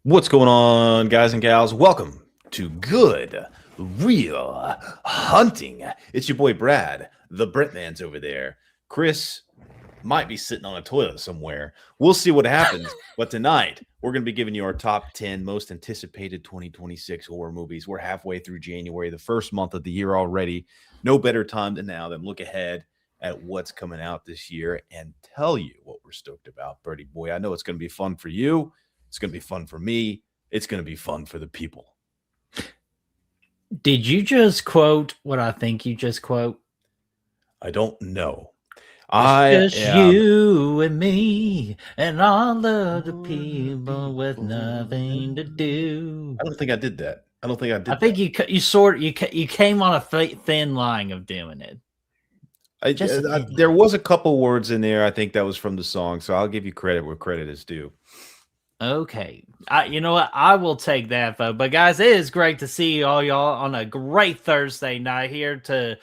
What's going on, guys and gals? Welcome to Good Real Hunting. It's your boy Brad. The BrettMan's over there. Chris might be sitting on a toilet somewhere. We'll see what happens. But tonight, we're going to be giving you our top 10 most anticipated 2026 horror movies. We're halfway through January, the first month of the year already. No better time than now than look ahead at what's coming out this year and tell you what we're stoked about, Birdie Boy. I know it's going to be fun for you. It's going to be fun for me. It's going to be fun for the people. Did you just quote what I think you just quote? I don't know. It's just you and me and all of the people with nothing to do. I don't think I did that. I think you came on a thin line of doing it. There was a couple words in there. I think that was from the song, so I'll give you credit where credit is due. Okay. You know what? I will take that, though. But, guys, it is great to see all y'all on a great Thursday night here to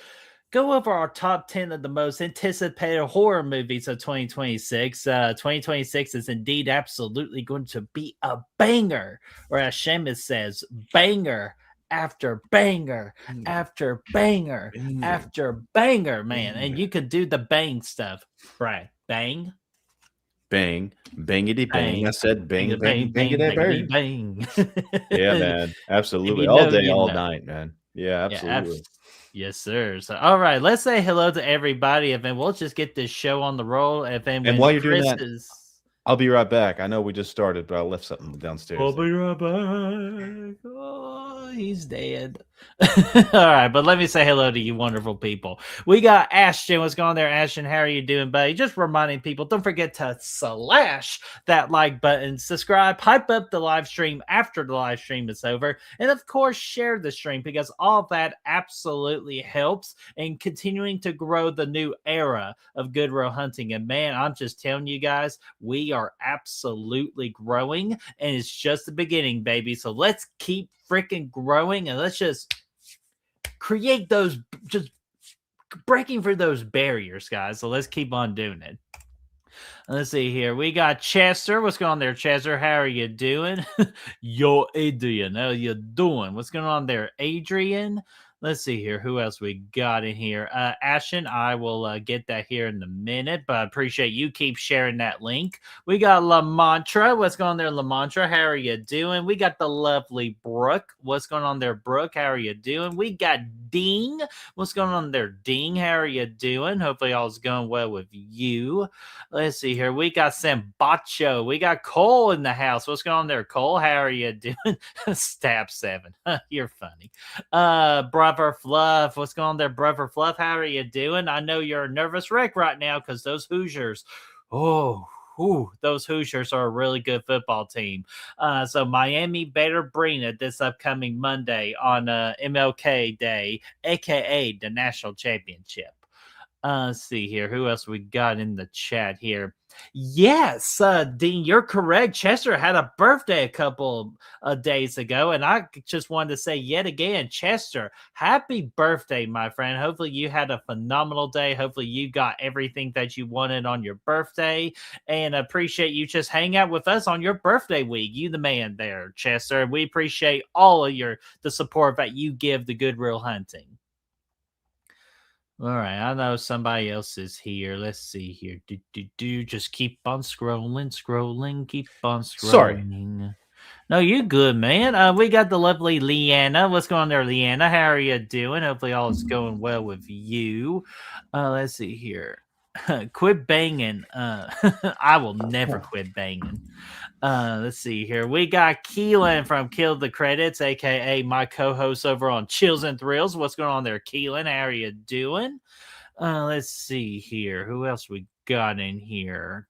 go over our top 10 of the most anticipated horror movies of 2026. 2026 is indeed absolutely going to be a banger, or as Seamus says, banger after banger after banger after banger, man. And you could do the bang stuff, right? Bang. Bang, bangity bang. I said bang, bang, bangity bang. Bang. Yeah, man. Absolutely. All day, all night, man. Yeah, absolutely. Yes, sir. So, all right, let's say hello to everybody, and then we'll just get this show on the roll. And while you're doing that, I'll be right back. I know we just started, but I left something downstairs. I'll be right back. Oh, he's dead. All right, but let me say hello to you wonderful people. We got Ashton. What's going on there, Ashton? How are you doing, buddy? Just reminding people, don't forget to slash that like button, subscribe, hype up the live stream after the live stream is over, and of course, share the stream because all that absolutely helps in continuing to grow the new era of Good Real Hunting. And man, I'm just telling you guys, we are absolutely growing, and it's just the beginning, baby. So let's keep freaking growing, and let's just create those, just breaking through those barriers, guys. So let's keep on doing it. Let's see here. We got Chester. What's going on there, Chester? How are you doing? Yo, Adrian. How you doing? What's going on there, Adrian? Let's see here. Who else we got in here? Ashton, I will get that here in a minute, but I appreciate you keep sharing that link. We got La Mantra. What's going on there, La Mantra? How are you doing? We got the lovely Brooke. What's going on there, Brooke? How are you doing? We got Ding. What's going on there, Ding? How are you doing? Hopefully all's going well with you. Let's see here. We got Sambacho. We got Cole in the house. What's going on there, Cole? How are you doing? Stab 7. You're funny. Brother Fluff. What's going on there, Brother Fluff? How are you doing? I know you're a nervous wreck right now because those Hoosiers, those Hoosiers are a really good football team. So Miami better bring it this upcoming Monday on MLK Day, aka the National Championship. Let's see here. Who else we got in the chat here? Yes, Dean, you're correct. Chester had a birthday a couple of days ago, and I just wanted to say yet again, Chester, happy birthday, my friend. Hopefully you had a phenomenal day. Hopefully you got everything that you wanted on your birthday, and appreciate you just hang out with us on your birthday week. You the man there, Chester. We appreciate all of the support that you give the Good Real Hunting. All right, I know somebody else is here. Let's see here. Just keep on scrolling, keep on scrolling. Sorry. No, you're good, man. We got the lovely Leanna. What's going on there, Leanna? How are you doing? Hopefully all is going well with you. Let's see here. Quit banging. I will never quit banging. Let's see here. We got Keelan from Kill the Credits, aka my co-host over on Chills and Thrills. What's going on there, Keelan? How are you doing? Let's see here. Who else we got in here?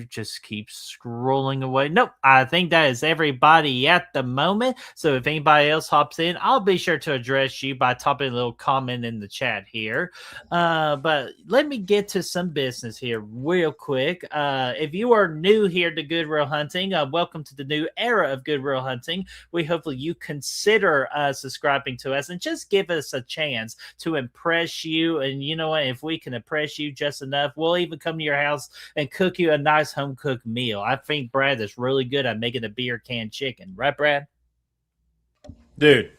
Just keep scrolling away. Nope, I think that is everybody at the moment. So if anybody else hops in, I'll be sure to address you by topping a little comment in the chat here. But let me get to some business here real quick. If you are new here to Good Real Hunting, welcome to the new era of Good Real Hunting. We hopefully you consider subscribing to us and just give us a chance to impress you. And you know what? If we can impress you just enough, we'll we'll even come to your house and cook you a nice home cooked meal. I think Brad is really good at making a beer can chicken, right, Brad? Dude,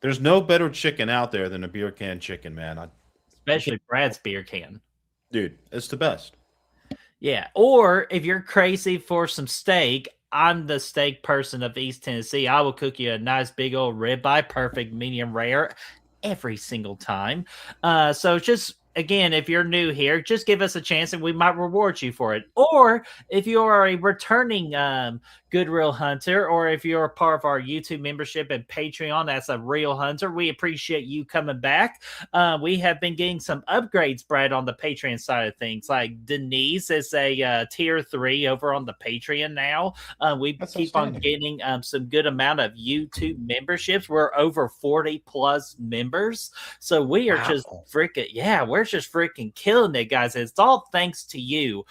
there's no better chicken out there than a beer can chicken, man. I can't, Especially Brad's beer can. dude, it's the best. Yeah. Or if you're crazy for some steak, I'm the steak person of East Tennessee. I will cook you a nice big old ribeye, perfect medium rare every single time. So just again, if you're new here, just give us a chance and we might reward you for it. Or if you are a returning Good Real Hunter, or if you're a part of our YouTube membership and Patreon as a real hunter, we appreciate you coming back. We have been getting some upgrades, Brad, on the Patreon side of things. Like Denise is a tier 3 over on the Patreon now. We That's keep on outstanding. getting some good amount of YouTube memberships. We're over 40 plus members. So we are just Wow. we're just freaking killing it, guys. It's all thanks to you.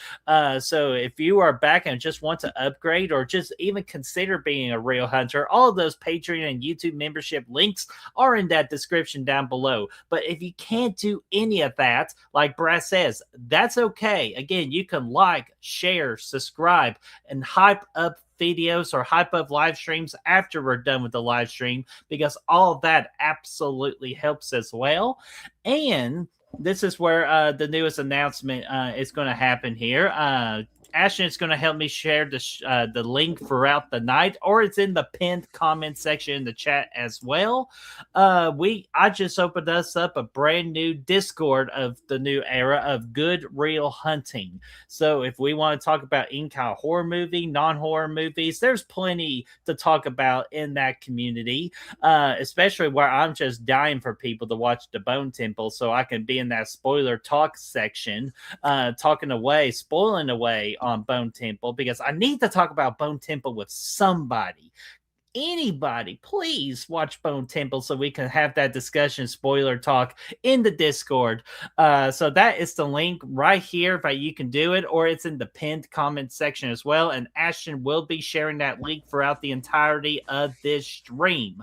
So if you are back and just want to upgrade or just even consider being a real hunter, all of those Patreon and YouTube membership links are in that description down below. But if you can't do any of that, like Brad says, that's okay. Again, you can like, share, subscribe, and hype up videos or hype up live streams after we're done with the live stream, because all of that absolutely helps as well. And this is where the newest announcement is going to happen here. Ashton is going to help me share the link throughout the night, or it's in the pinned comment section in the chat as well. I just opened us up a brand new Discord of the new era of Good Real Hunting. So if we want to talk about any kind of horror movie, non-horror movies, there's plenty to talk about in that community, especially where I'm just dying for people to watch The Bone Temple so I can be in that spoiler talk section, spoiling away on Bone Temple, because I need to talk about Bone Temple with somebody. Anybody, please watch Bone Temple so we can have that discussion, spoiler talk in the Discord. So that is the link right here that you can do it, or it's in the pinned comment section as well. And Ashton will be sharing that link throughout the entirety of this stream.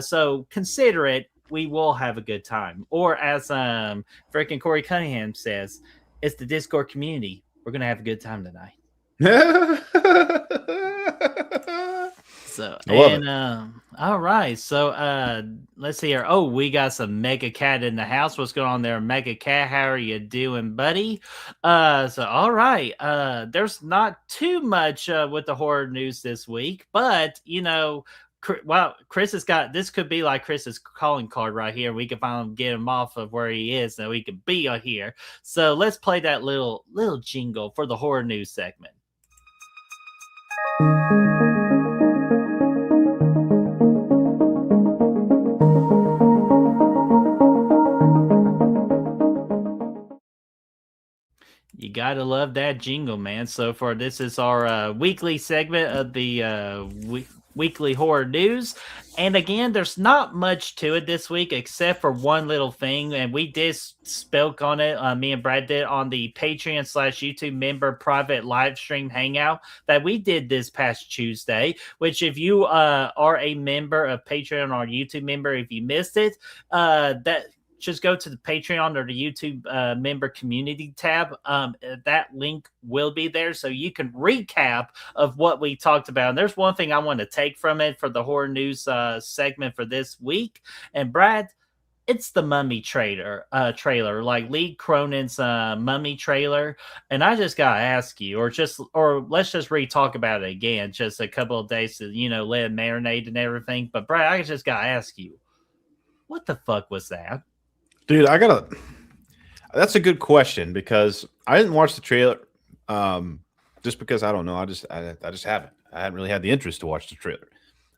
So consider it. We will have a good time. Or as freaking Corey Cunningham says, it's the Discord community. We're gonna have a good time tonight. So, I love and all right. So let's see here. Oh, we got some Mega Cat in the house. What's going on there, Mega Cat? How are you doing, buddy? So all right. There's not too much with the horror news this week, but Chris has got, this could be like Chris's calling card right here. We can finally get him off of where he is so he can be here. So let's play that little jingle for the horror news segment. You gotta love that jingle, man. So for this is our weekly segment of the weekly horror news. And again, there's not much to it this week except for one little thing. And we did spoke on it. Me and Brad did on the Patreon/YouTube member private live stream hangout that we did this past Tuesday, which if you are a member of Patreon or YouTube member, if you missed it, just go to the Patreon or the YouTube member community tab. That link will be there so you can recap of what we talked about. And there's one thing I want to take from it for the horror news segment for this week. And Brad, it's the Mummy trailer, like Lee Cronin's Mummy trailer. And I just gotta ask you, or let's just re-talk about it again, just a couple of days to let it marinate and everything. But Brad, I just gotta ask you, what the fuck was that? Dude, that's a good question because I didn't watch the trailer just because I don't know. I just haven't. I haven't really had the interest to watch the trailer.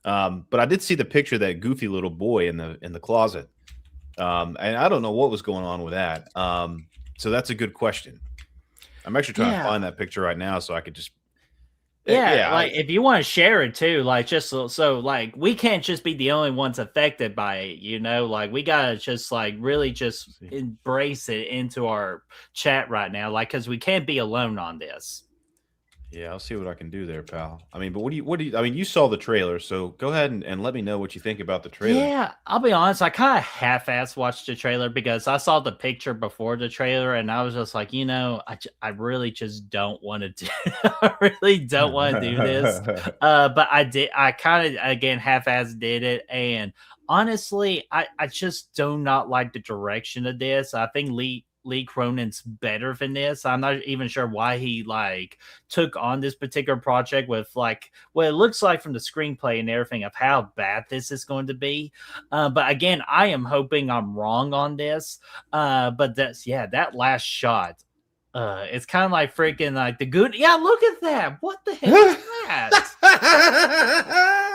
But I did see the picture of that goofy little boy in the closet. And I don't know what was going on with that. So that's a good question. I'm actually trying to find that picture right now so I could just if you want to share it too, like just so like we can't just be the only ones affected by it, like we gotta just like really just embrace it into our chat right now, like because we can't be alone on this. Yeah, I'll see what I can do there, pal. I mean, but I mean, you saw the trailer, so go ahead and let me know what you think about the trailer. Yeah, I'll be honest. I kind of half-ass watched the trailer because I saw the picture before the trailer, and I was just like, I really just don't want to do. I really don't want to do this. But I did. I kind of again half-ass did it, and honestly, I just do not like the direction of this. I think Lee Cronin's better than this. I'm not even sure why he like took on this particular project with like what it looks like from the screenplay and everything of how bad this is going to be. But again, I am hoping I'm wrong on this. But that last shot. It's kind of like freaking like the good. Yeah, look at that. What the hell is that?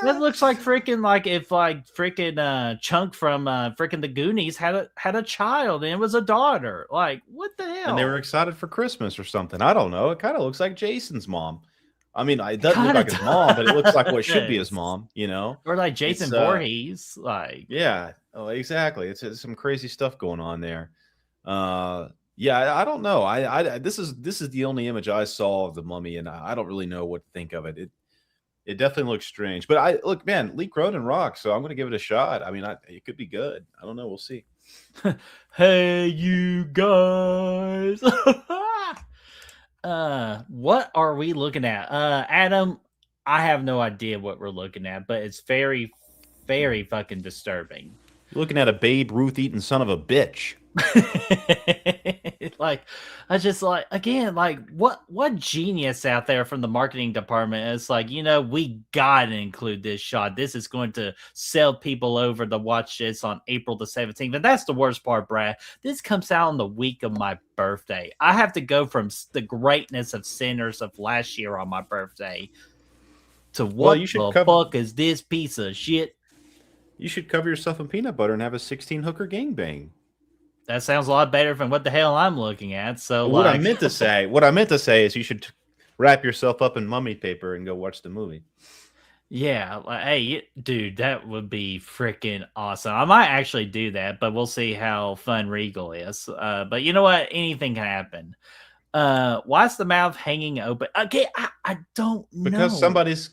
That looks like freaking like if like freaking Chunk from freaking the Goonies had a child and it was a daughter. Like what the hell? And they were excited for Christmas or something. I don't know. It kind of looks like Jason's mom. I mean, it doesn't look like his mom, but it looks like what should be his mom, Or like Jason Voorhees. Like yeah, oh, exactly. It's some crazy stuff going on there. Yeah, I don't know. This is the only image I saw of the mummy, and I don't really know what to think of it. It definitely looks strange. But look, man, Lee Cronin rocks, so I'm going to give it a shot. I mean, it could be good. I don't know. We'll see. Hey, you guys. What are we looking at? Adam, I have no idea what we're looking at, but it's very, very fucking disturbing. You're looking at a Babe Ruth eating son of a bitch. Like I just like again like what genius out there from the marketing department is like we gotta include this shot. This is going to sell people over to watch this on April the 17th, and that's the worst part, Brad. This comes out on the week of my birthday. I have to go from the greatness of Sinners of last year on my birthday to what the fuck is this piece of shit. You should cover yourself in peanut butter and have a 16 hooker gangbang. That sounds a lot better than what the hell I'm looking at. So what I meant to say is you should wrap yourself up in mummy paper and go watch the movie. Yeah, hey, dude, that would be freaking awesome. I might actually do that, but we'll see how fun Regal is. But you know what? Anything can happen. Why is the mouth hanging open? Okay, I don't know. Because somebody's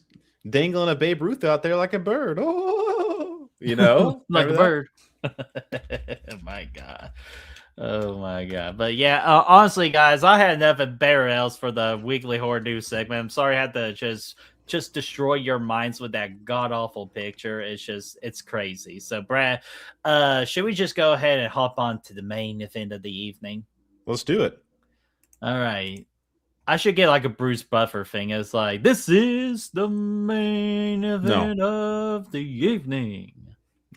dangling a Babe Ruth out there like a bird. Oh, like a bird. Oh my god. But yeah, honestly, guys, I had enough of better else for the weekly horror news segment. I'm sorry I had to just destroy your minds with that god awful picture. It's crazy. So Brad, should we just go ahead and hop on to the main event of the evening? Let's do it. All right. I should get like a Bruce Buffer thing. It's like, this is the main event of the evening.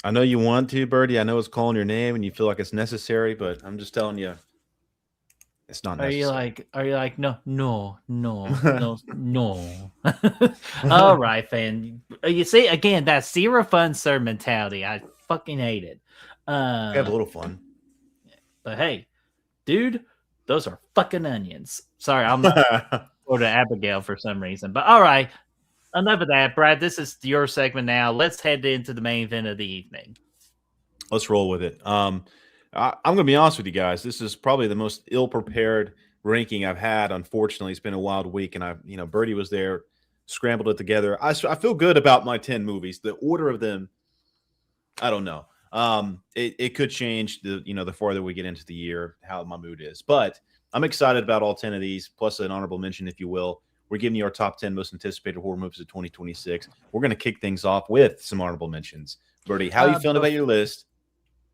I know you want to, Birdie. I know it's calling your name and you feel like it's necessary, but I'm just telling you, it's not necessary. Are you like, no. All right, fan. You see, again, that zero fun sir mentality. I fucking hate it. Have a little fun. But hey, dude, those are fucking onions. Sorry, I'm not or to Abigail for some reason. But all right. Enough of that, Brad. This is your segment now. Let's head into the main event of the evening. Let's roll with it. I'm going to be honest with you guys. This is probably the most ill-prepared ranking I've had. Unfortunately, it's been a wild week, and Birdie was there, scrambled it together. I feel good about my 10 movies. The order of them, I don't know. It could change the farther we get into the year, how my mood is. But I'm excited about all 10 of these, plus an honorable mention, if you will. We're giving you our top 10 most anticipated horror movies of 2026. We're going to kick things off with some honorable mentions. Birdie, how are you feeling about your list?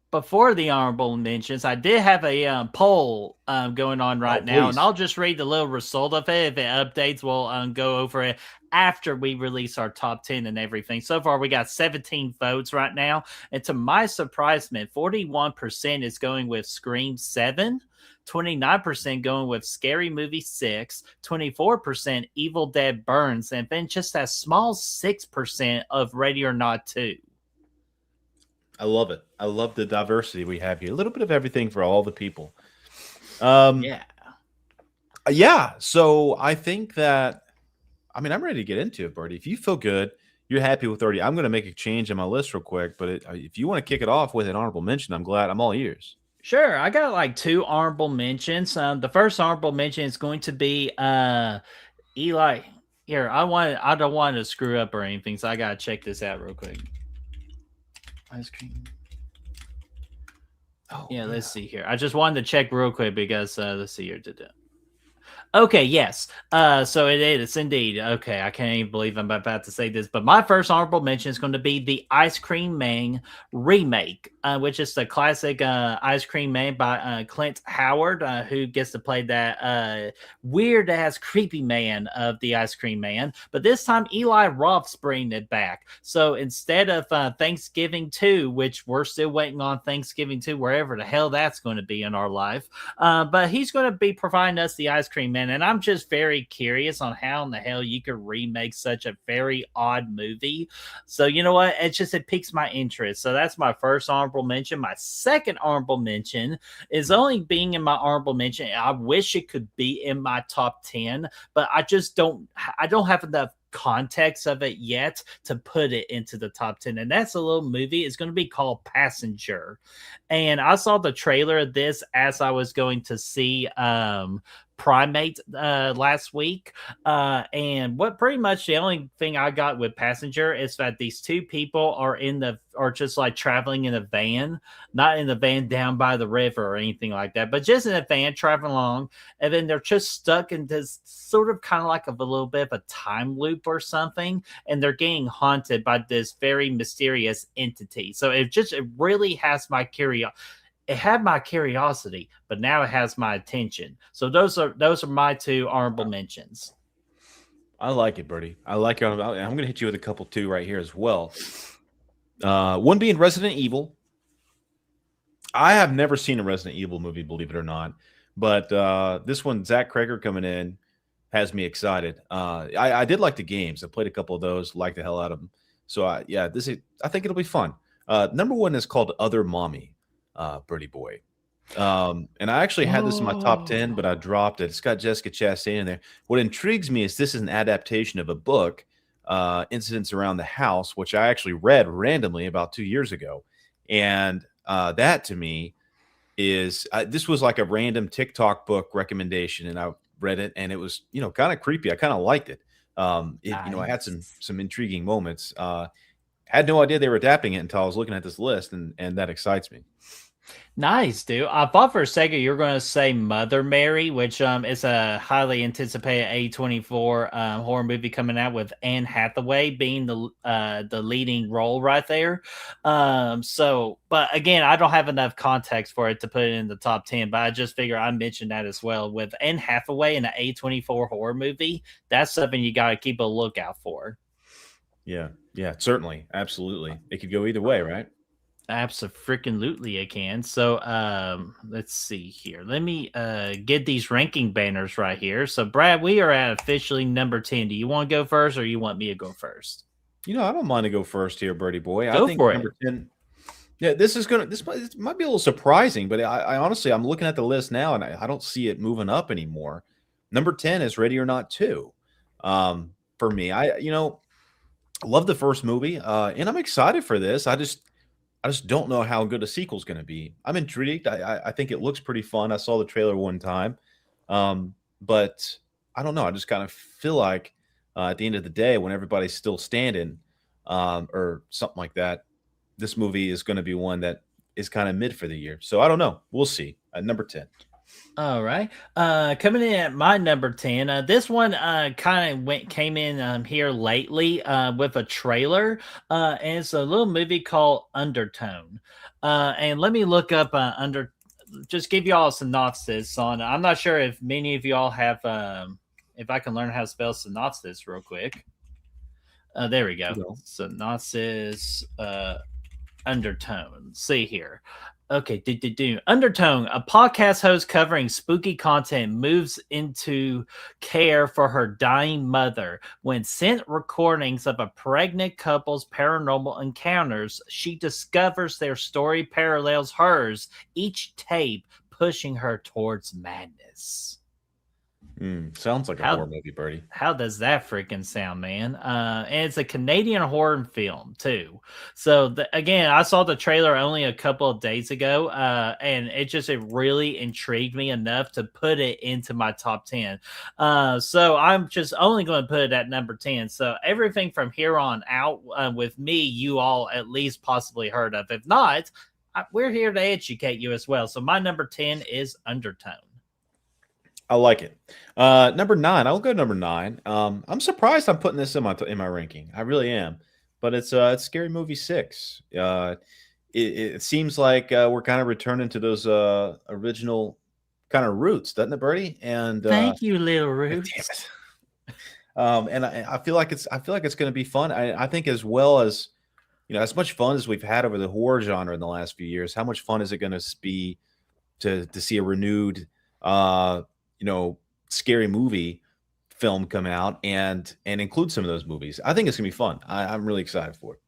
Before the honorable mentions, I did have a poll going on right now, please. and I'll just read the little result of it. If it updates, we'll go over it after we release our top 10 and everything. So far, we got 17 votes right now, and to my surprisement, 41% is going with Scream 7. 29% going with Scary Movie 6, 24% Evil Dead Burns, and then just a small 6% of Ready or Not 2. I love it. I love the diversity we have here. A little bit of everything for all the people. Yeah. So I think that, I'm ready to get into it, Birdie. If you feel good, you're happy with 30. I'm going to make a change in my list real quick, but if you want to kick it off with an honorable mention, I'm all ears. Sure. I got like 2 honorable mentions. The first honorable mention is going to be Eli, here, I don't want to screw up or anything, so I gotta check this out real quick. Ice cream. Oh, Yeah, let's see here. I just wanted to check real quick because let's see here. Okay, yes. So it is indeed. Okay, I can't even believe I'm about to say this, but my first honorable mention is going to be the Ice Cream Man remake, which is the classic Ice Cream Man by Clint Howard, who gets to play that weird ass creepy man of the Ice Cream Man. But this time, Eli Roth's bringing it back. So instead of Thanksgiving 2, which we're still waiting on Thanksgiving 2, wherever the hell that's going to be in our life, but he's going to be providing us the Ice Cream Man. And I'm just very curious on how in the hell you could remake such a very odd movie. So you know what? It piques my interest. So that's my first honorable mention. My second honorable mention is only being in my honorable mention. I wish it could be in my top 10, but I don't have enough context of it yet to put it into the top 10, and that's a little movie. It's going to be called Passenger, and I saw the trailer of this as I was going to see Primate last week, and what pretty much the only thing I got with Passenger is that these two people are just like traveling in a van, not in the van down by the river or anything like that, but just in a van traveling along, and then they're just stuck in this sort of kind of like a little bit of a time loop or something, and they're getting haunted by this very mysterious entity. So it really has my curiosity. It had my curiosity, but now it has my attention. So those are my two honorable mentions. I like it, Bertie. I like it. I'm going to hit you with a couple too right here as well. One being Resident Evil. I have never seen a Resident Evil movie, believe it or not, but this one, Zach Kreger coming in, has me excited. I did like the games. I played a couple of those, liked the hell out of them. So I think it'll be fun. Number one is called Other Mommy, Birdie Boy. And I actually had this in my top 10, but I dropped it. It's got Jessica Chastain in there. What intrigues me is this is an adaptation of a book, Incidents Around the House, which I actually read randomly about 2 years ago. And that to me is this was like a random TikTok book recommendation, and I read it, and it was kind of creepy. I kind of liked it. I had some intriguing moments. Had no idea they were adapting it until I was looking at this list, and that excites me. Nice, dude. I thought for a second you were going to say Mother Mary, which is a highly anticipated A24 horror movie coming out with Anne Hathaway being the leading role right there. But again, I don't have enough context for it to put it in the top 10, but I just figure I mentioned that as well. With Anne Hathaway in an A24 horror movie, that's something you got to keep a lookout for. Yeah, certainly. Absolutely. It could go either way, right? Absolutely, it can. So let's see here. Let me get these ranking banners right here. So Brad, we are at officially number 10. Do you want to go first, or you want me to go first? I don't mind to go first here, Birdie Boy. Go I think for number it. 10. Yeah, this might be a little surprising, but I honestly, I'm looking at the list now, and I don't see it moving up anymore. Number 10 is Ready or Not 2. For me, I love the first movie, and I'm excited for this. I just don't know how good a sequel is going to be. I'm intrigued. I think it looks pretty fun. I saw the trailer one time, but I don't know. I just kind of feel like at the end of the day, when everybody's still standing, or something like that, this movie is going to be one that is kind of mid for the year. So I don't know. We'll see. At number 10. All right. Coming in at my number 10, this one came in here lately with a trailer. And it's a little movie called Undertone. And let me look up just give you all a synopsis on. I'm not sure if many of y'all have if I can learn how to spell synopsis real quick. There we go. Synopsis Undertone. See here. Okay, Undertone, a podcast host covering spooky content, moves into care for her dying mother. When sent recordings of a pregnant couple's paranormal encounters, she discovers their story parallels hers, each tape pushing her towards madness. Sounds like a horror movie, Birdie. How does that freaking sound, man? And it's a Canadian horror film too. So again, I saw the trailer only a couple of days ago, and it really intrigued me enough to put it into my top 10. So I'm just only going to put it at number 10. So everything from here on out, with me, you all at least possibly heard of. If not, we're here to educate you as well. So my number 10 is Undertone. I like it. Number 9. I'll go number 9. I'm surprised I'm putting this in my ranking. I really am. But it's Scary Movie 6. It seems like we're kind of returning to those original kind of roots, doesn't it, Birdie? And thank you, little roots. Damn it. And I feel like it's going to be fun. I think as well as as much fun as we've had over the horror genre in the last few years, how much fun is it going to be to see a renewed scary movie film come out and include some of those movies? I think it's gonna be fun. I'm really excited for it.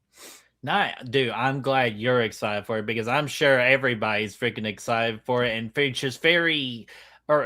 Nah, dude, I'm glad you're excited for it because I'm sure everybody's freaking excited for it and just very or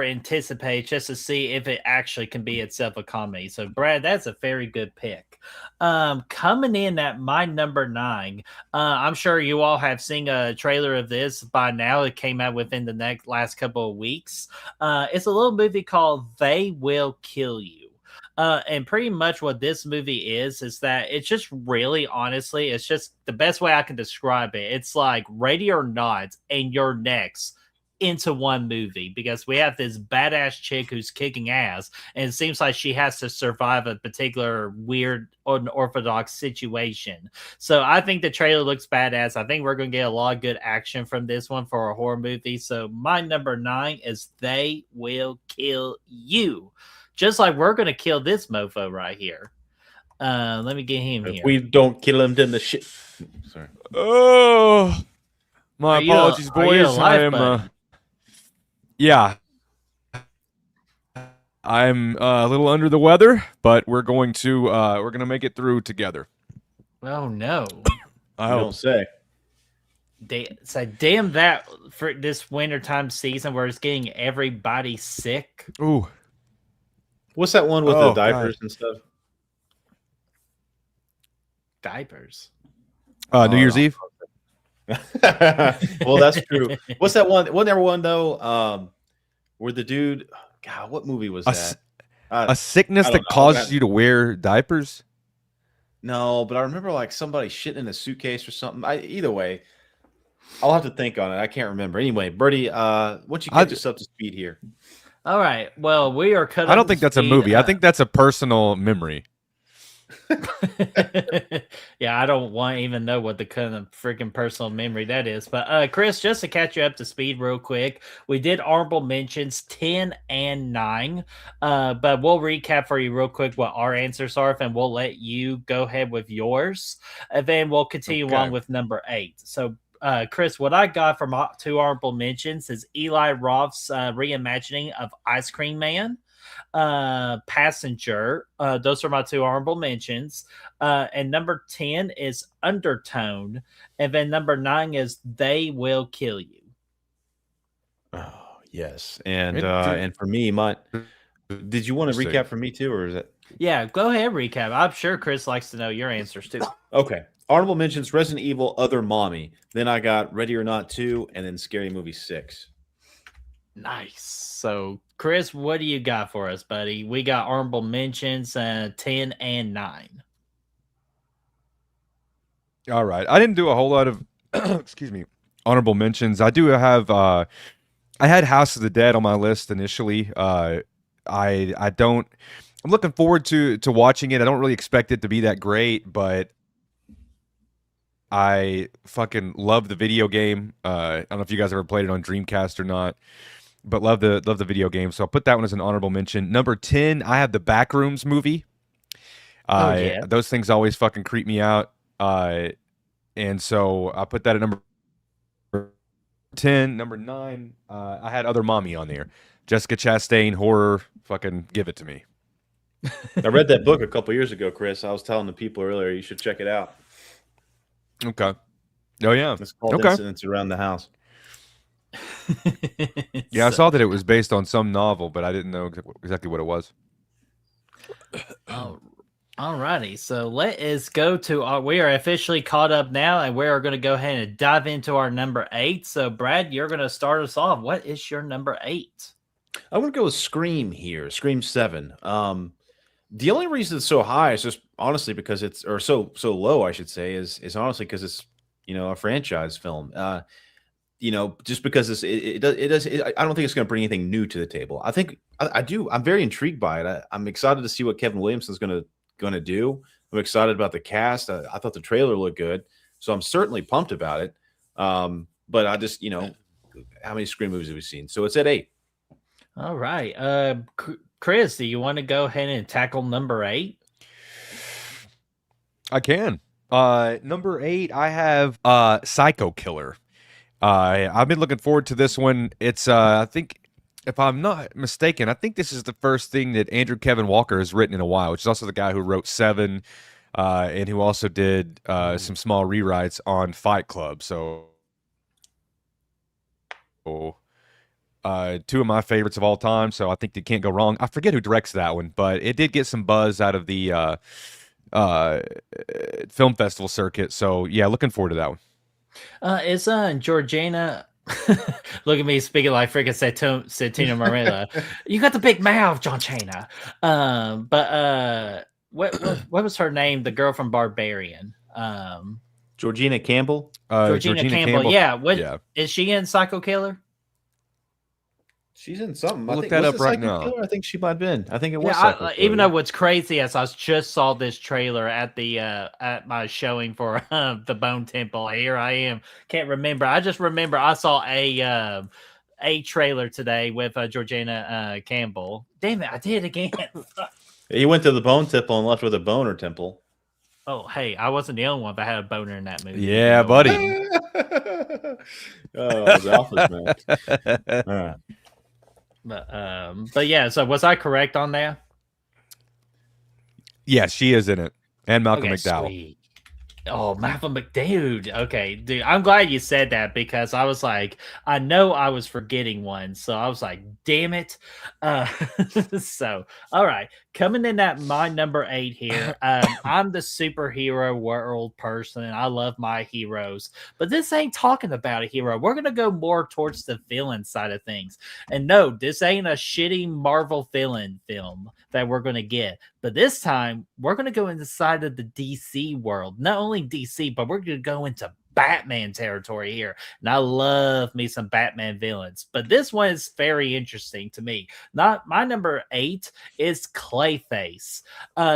anticipate just to see if it actually can be itself a comedy. So, Brad, that's a very good pick. Coming in at my number 9, I'm sure you all have seen a trailer of this by now. It came out within the last couple of weeks. It's a little movie called They Will Kill You. And pretty much what this movie is that it's just really, honestly, it's just the best way I can describe it. It's like Ready or Not and You're Next into one movie, because we have this badass chick who's kicking ass, and it seems like she has to survive a particular weird unorthodox situation. So I think the trailer looks badass. I think we're going to get a lot of good action from this one for a horror movie. So my number 9 is They Will Kill You. Just like we're going to kill this mofo right here. Let me get him here. If we don't kill him, then the shit. Sorry. Oh, my apologies, boys. I am. Yeah, I'm a little under the weather, but we're going to make it through together. Oh no! I don't say. Damn that for this wintertime season where it's getting everybody sick. Ooh. What's that one with the diapers and stuff? Diapers. New Year's Eve. Well, that's true. What's that one? Wasn't there one though? Where the dude, God, what movie was that? A sickness that causes you to wear diapers? No, but I remember like somebody shitting in a suitcase or something. Either way, I'll have to think on it. I can't remember. Anyway, Birdie, once you get yourself to speed here. All right. Well, we are cut. I don't think that's a movie. I think that's a personal memory. Yeah, I don't want to even know what the kind of freaking personal memory that is. But Chris, just to catch you up to speed real quick, we did honorable mentions 10 and 9. But we'll recap for you real quick what our answers are, and we'll let you go ahead with yours. And then we'll continue on with number 8. So Chris, what I got from 2 honorable mentions is Eli Roth's reimagining of Ice Cream Man. Passenger. Those are my 2 honorable mentions. And number 10 is Undertone. And then number 9 is They Will Kill You. Oh, yes. And for me, did you want to recap for me too, or is it? Yeah, go ahead, recap. I'm sure Chris likes to know your answers too. Okay. Honorable mentions: Resident Evil, Other Mommy. Then I got Ready or Not 2, and then Scary Movie 6. Nice. So, Chris, what do you got for us, buddy? We got honorable mentions 10 and 9. All right. I didn't do a whole lot of excuse me, honorable mentions. I do have I had House of the Dead on my list initially. I'm looking forward to watching it. I don't really expect it to be that great, but I fucking love the video game. I don't know if you guys ever played it on Dreamcast or not, but love the video game. So I'll put that one as an honorable mention. Number 10, I have the Backrooms movie. Yeah. Those things always fucking creep me out. And so I put that at number 10. Number 9, I had Other Mommy on there. Jessica Chastain, horror, fucking give it to me. I read that book a couple years ago, Chris. I was telling the people earlier you should check it out. Okay. Oh, yeah. It's called Incidents Around the House. Yeah, I So, saw that it was based on some novel, but I didn't know exactly what it was. oh, alrighty. So let us go to our. We are officially caught up now, and we are going to go ahead and dive into our number 8. So, Brad, you're going to start us off. What is your number 8? I'm gonna go with Scream here. Scream 7. The only reason it's so high is just honestly because it's or so low, I should say, is honestly because it's a franchise film. Just because I don't think it's going to bring anything new to the table. I think I do. I'm very intrigued by it. I'm excited to see what Kevin Williamson's going to do. I'm excited about the cast. I thought the trailer looked good, so I'm certainly pumped about it. But I just how many Scream movies have we seen? So it's at 8. All right. Chris, do you want to go ahead and tackle number 8? I can. Number 8, I have Psycho Killer. I've been looking forward to this one. It's I think, if I'm not mistaken, I think this is the first thing that Andrew Kevin Walker has written in a while, which is also the guy who wrote Seven, and who also did some small rewrites on Fight Club. So, two of my favorites of all time. So I think they can't go wrong. I forget who directs that one, but it did get some buzz out of the film festival circuit. So yeah, looking forward to that one. It's Georgina. Look at me speaking like freaking Santina Marella. You got the big mouth, John Chena. What was her name? The girl from Barbarian. Georgina Campbell. Georgina Campbell. Yeah. What Yeah. is she in Psycho Killer? She's in something. Look I think, that was up it right Psycho now. Killer? I think she might have been. I think it was. Yeah, Psycho Killer, even yeah. though what's crazy is I just saw this trailer at the at my showing for the Bone Temple. Here I am. Can't remember. I just remember I saw a trailer today with Georgina Campbell. Damn it, I did it again. He went to the Bone Temple and left with a boner temple. Oh, hey, I wasn't the only one that had a boner in that movie. Yeah, buddy. Oh, it was Alpha's man. All right. But yeah, so was I correct on that? Yeah, she is in it, and Malcolm Okay, McDowell. sweet. Oh, Malcolm McDowell. Okay, dude, I'm glad you said that because I was like, I know I was forgetting one, so I was like, damn it. So, all right, coming in at my number 8 here. I'm the superhero world person. I love my heroes, but this ain't talking about a hero. We're gonna go more towards the villain side of things. And no, this ain't a shitty Marvel villain film that we're gonna get. But this time, we're going to go inside of the DC world. Not only DC, but we're going to go into Batman territory here. And I love me some Batman villains. But this one is very interesting to me. Not my number 8 is Clayface.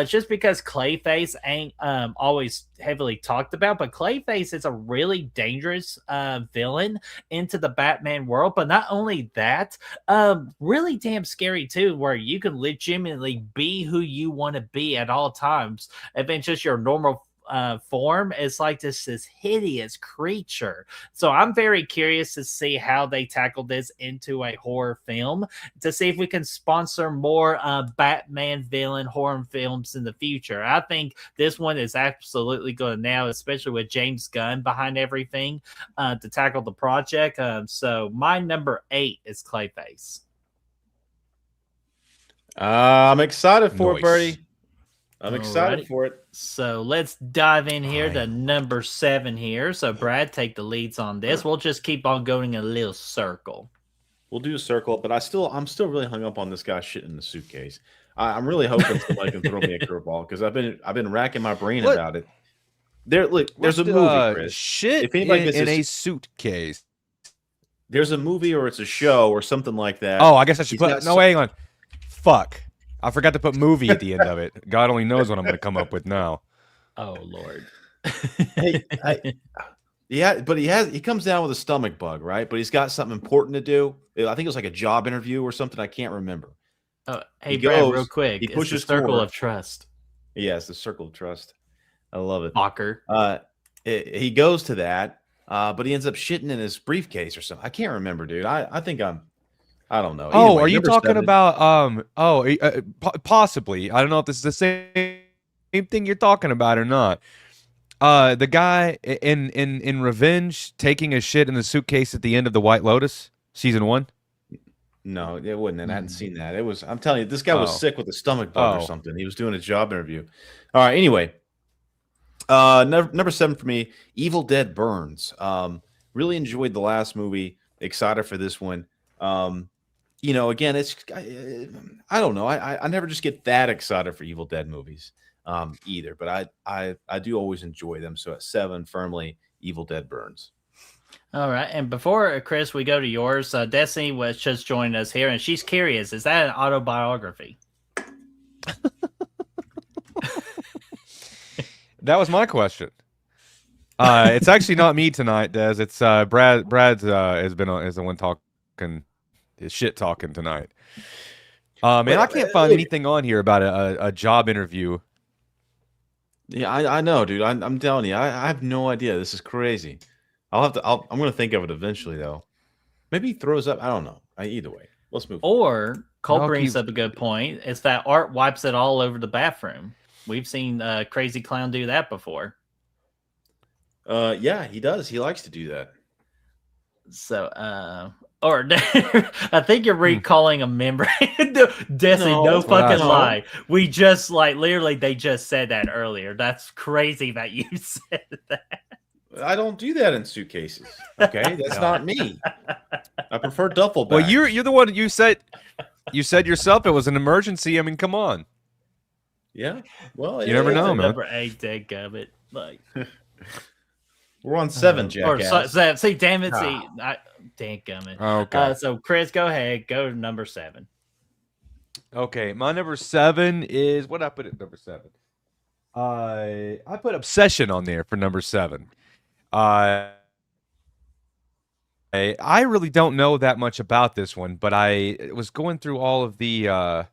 Just because Clayface ain't always heavily talked about, but Clayface is a really dangerous villain into the Batman world. But not only that, really damn scary too, where you can legitimately be who you want to be at all times. If it's just your normal form, it's like this hideous creature. So I'm very curious to see how they tackle this into a horror film, to see if we can sponsor more Batman villain horror films in the future. I think this one is absolutely going to now, especially with James Gunn behind everything, to tackle the project. So my number 8 is Clayface. I'm excited for it, Nice. Birdie. I'm excited Alrighty. for it. So let's dive in here to Alright. number 7 here. So Brad, take the leads on this. We'll just keep on going in a little circle. We'll do a circle, but I'm still really hung up on this guy shit in the suitcase. I'm really hoping somebody can throw me a curveball because I've been racking my brain What? about it. There's a What, movie, Chris. shit If anybody in, gets in this- a suitcase. There's a movie or it's a show or something like that. Oh, I guess I should He's put. got No, hang on. Fuck. I forgot to put movie at the end of it. God only knows what I'm going to come up with now. Oh Lord. Hey, Yeah, but he comes down with a stomach bug, right? But he's got something important to do. I think it was like a job interview or something. I can't remember. Oh, hey, He Brad, goes, real quick. he It's pushes the circle forward. of trust. Yeah, it's the circle of trust. I love it. Walker. He goes to that, but he ends up shitting in his briefcase or something. I can't remember, dude. I think I don't know. Oh, Anyway, are you number talking 7. about possibly? I don't know if this is the same thing you're talking about or not. The guy in Revenge taking a shit in the suitcase at the end of the White Lotus season 1. No, it wouldn't. And I hadn't seen that. It was. I'm telling you, this guy was Oh. sick with a stomach bug or Oh. something. He was doing a job interview. All right. Anyway, number 7 for me, Evil Dead Burns. Really enjoyed the last movie. Excited for this one. Again, I don't know. I never just get that excited for Evil Dead movies either. But I do always enjoy them. So at 7, firmly, Evil Dead Burns. All right. And before, Chris, we go to yours, Destiny was just joining us here, and she's curious. Is that an autobiography? That was my question. It's actually not me tonight, Des. It's Brad. Brad is the one talking his shit talking tonight. And I can't find anything on here about a job interview. Yeah, I know, dude. I'm telling you, I have no idea. This is crazy. I'm going to think of it eventually, though. Maybe he throws up. I don't know. Either way, let's move. Or Cole brings up a good point. It's that Art wipes it all over the bathroom. We've seen Crazy Clown do that before. Yeah, he does. He likes to do that. So, or I think you're recalling a memory. Desi, no fucking lie. We just literally they just said that earlier. That's crazy that you said that. I don't do that in suitcases. Okay, that's not me. I prefer duffel bags. Well, you're the one you said yourself it was an emergency. I mean, come on. Yeah. Well, you never know, man. Number 8, dadgummit. Like we're on 7, jackass. See, damn it, dadgummit. Okay. So Chris, go ahead. Go to number 7. Okay, my number 7 is what did I put at number 7? I put Obsession on there for number 7. I really don't know that much about this one, but I was going through all of the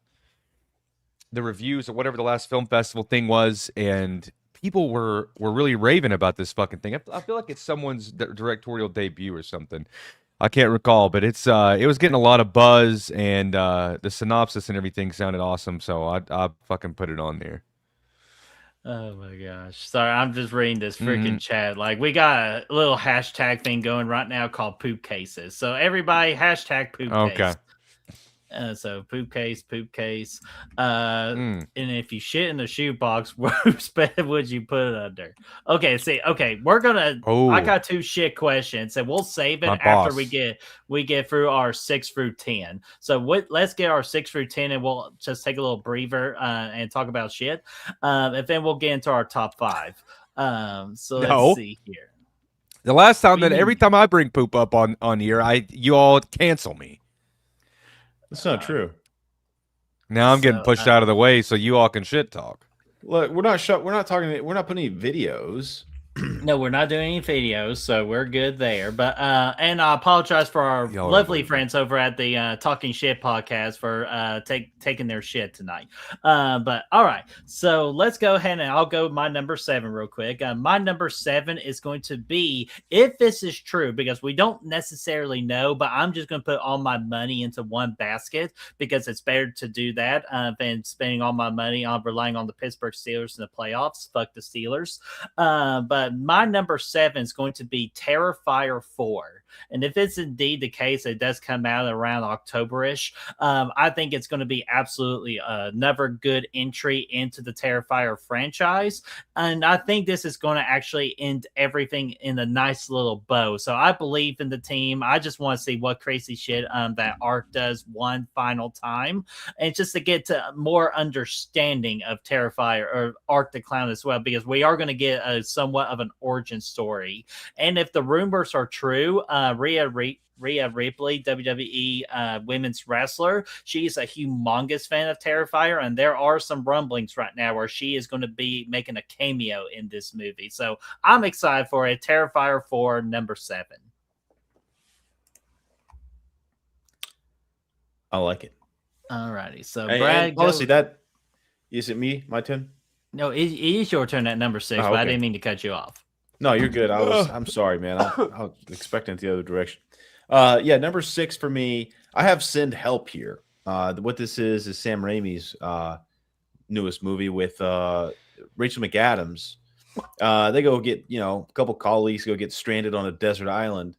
reviews or whatever the last film festival thing was, and people were really raving about this fucking thing. I feel like it's someone's directorial debut or something. I can't recall, but it was getting a lot of buzz, and the synopsis and everything sounded awesome, so I fucking put it on there. Oh my gosh. Sorry, I'm just reading this freaking chat. Like, we got a little hashtag thing going right now called poop cases. So everybody hashtag poop case. So poop case. And if you shit in the shoebox, what spell would you put it under? Okay, we're gonna. I got 2 shit questions, and we'll save it after we get through our 6 through 10. So let's get our 6 through 10, and we'll just take a little breather and talk about shit, and then we'll get into our top 5. So let's see here. The last time every time I bring poop up on here, you all cancel me. That's not true. Now I'm getting pushed out of the way so you all can shit talk. Look, we're not talking. We're not putting any videos. No, we're not doing any videos, so we're good there. But and I apologize for our lovely friends over at the Talking Shit podcast for taking their shit tonight. But all right, so let's go ahead and I'll go my number 7 real quick. My number 7 is going to be, if this is true, because we don't necessarily know, but I'm just going to put all my money into one basket because it's better to do that than spending all my money on relying on the Pittsburgh Steelers in the playoffs. Fuck the Steelers. But my number 7 is going to be Terrifier 4. And if it's indeed the case, it does come out around October-ish. I think it's going to be absolutely another good entry into the Terrifier franchise. And I think this is going to actually end everything in a nice little bow. So I believe in the team. I just want to see what crazy shit that Art does one final time. And just to get to more understanding of Terrifier or Art the Clown as well, because we are going to get a somewhat of an origin story. And if the rumors are true, Rhea Ripley, WWE women's wrestler, she's a humongous fan of Terrifier, and there are some rumblings right now where she is going to be making a cameo in this movie. So I'm excited for it. Terrifier 4, number 7. I like it. All righty. So Brad, honestly, that is it. My turn. No, it is your turn at number 6, but I didn't mean to cut you off. No, you're good. I'm sorry, man. I was expecting it the other direction. Yeah, number 6 for me. I have Send Help here. What this is Sam Raimi's newest movie with Rachel McAdams. They go get, a couple colleagues go get stranded on a desert island,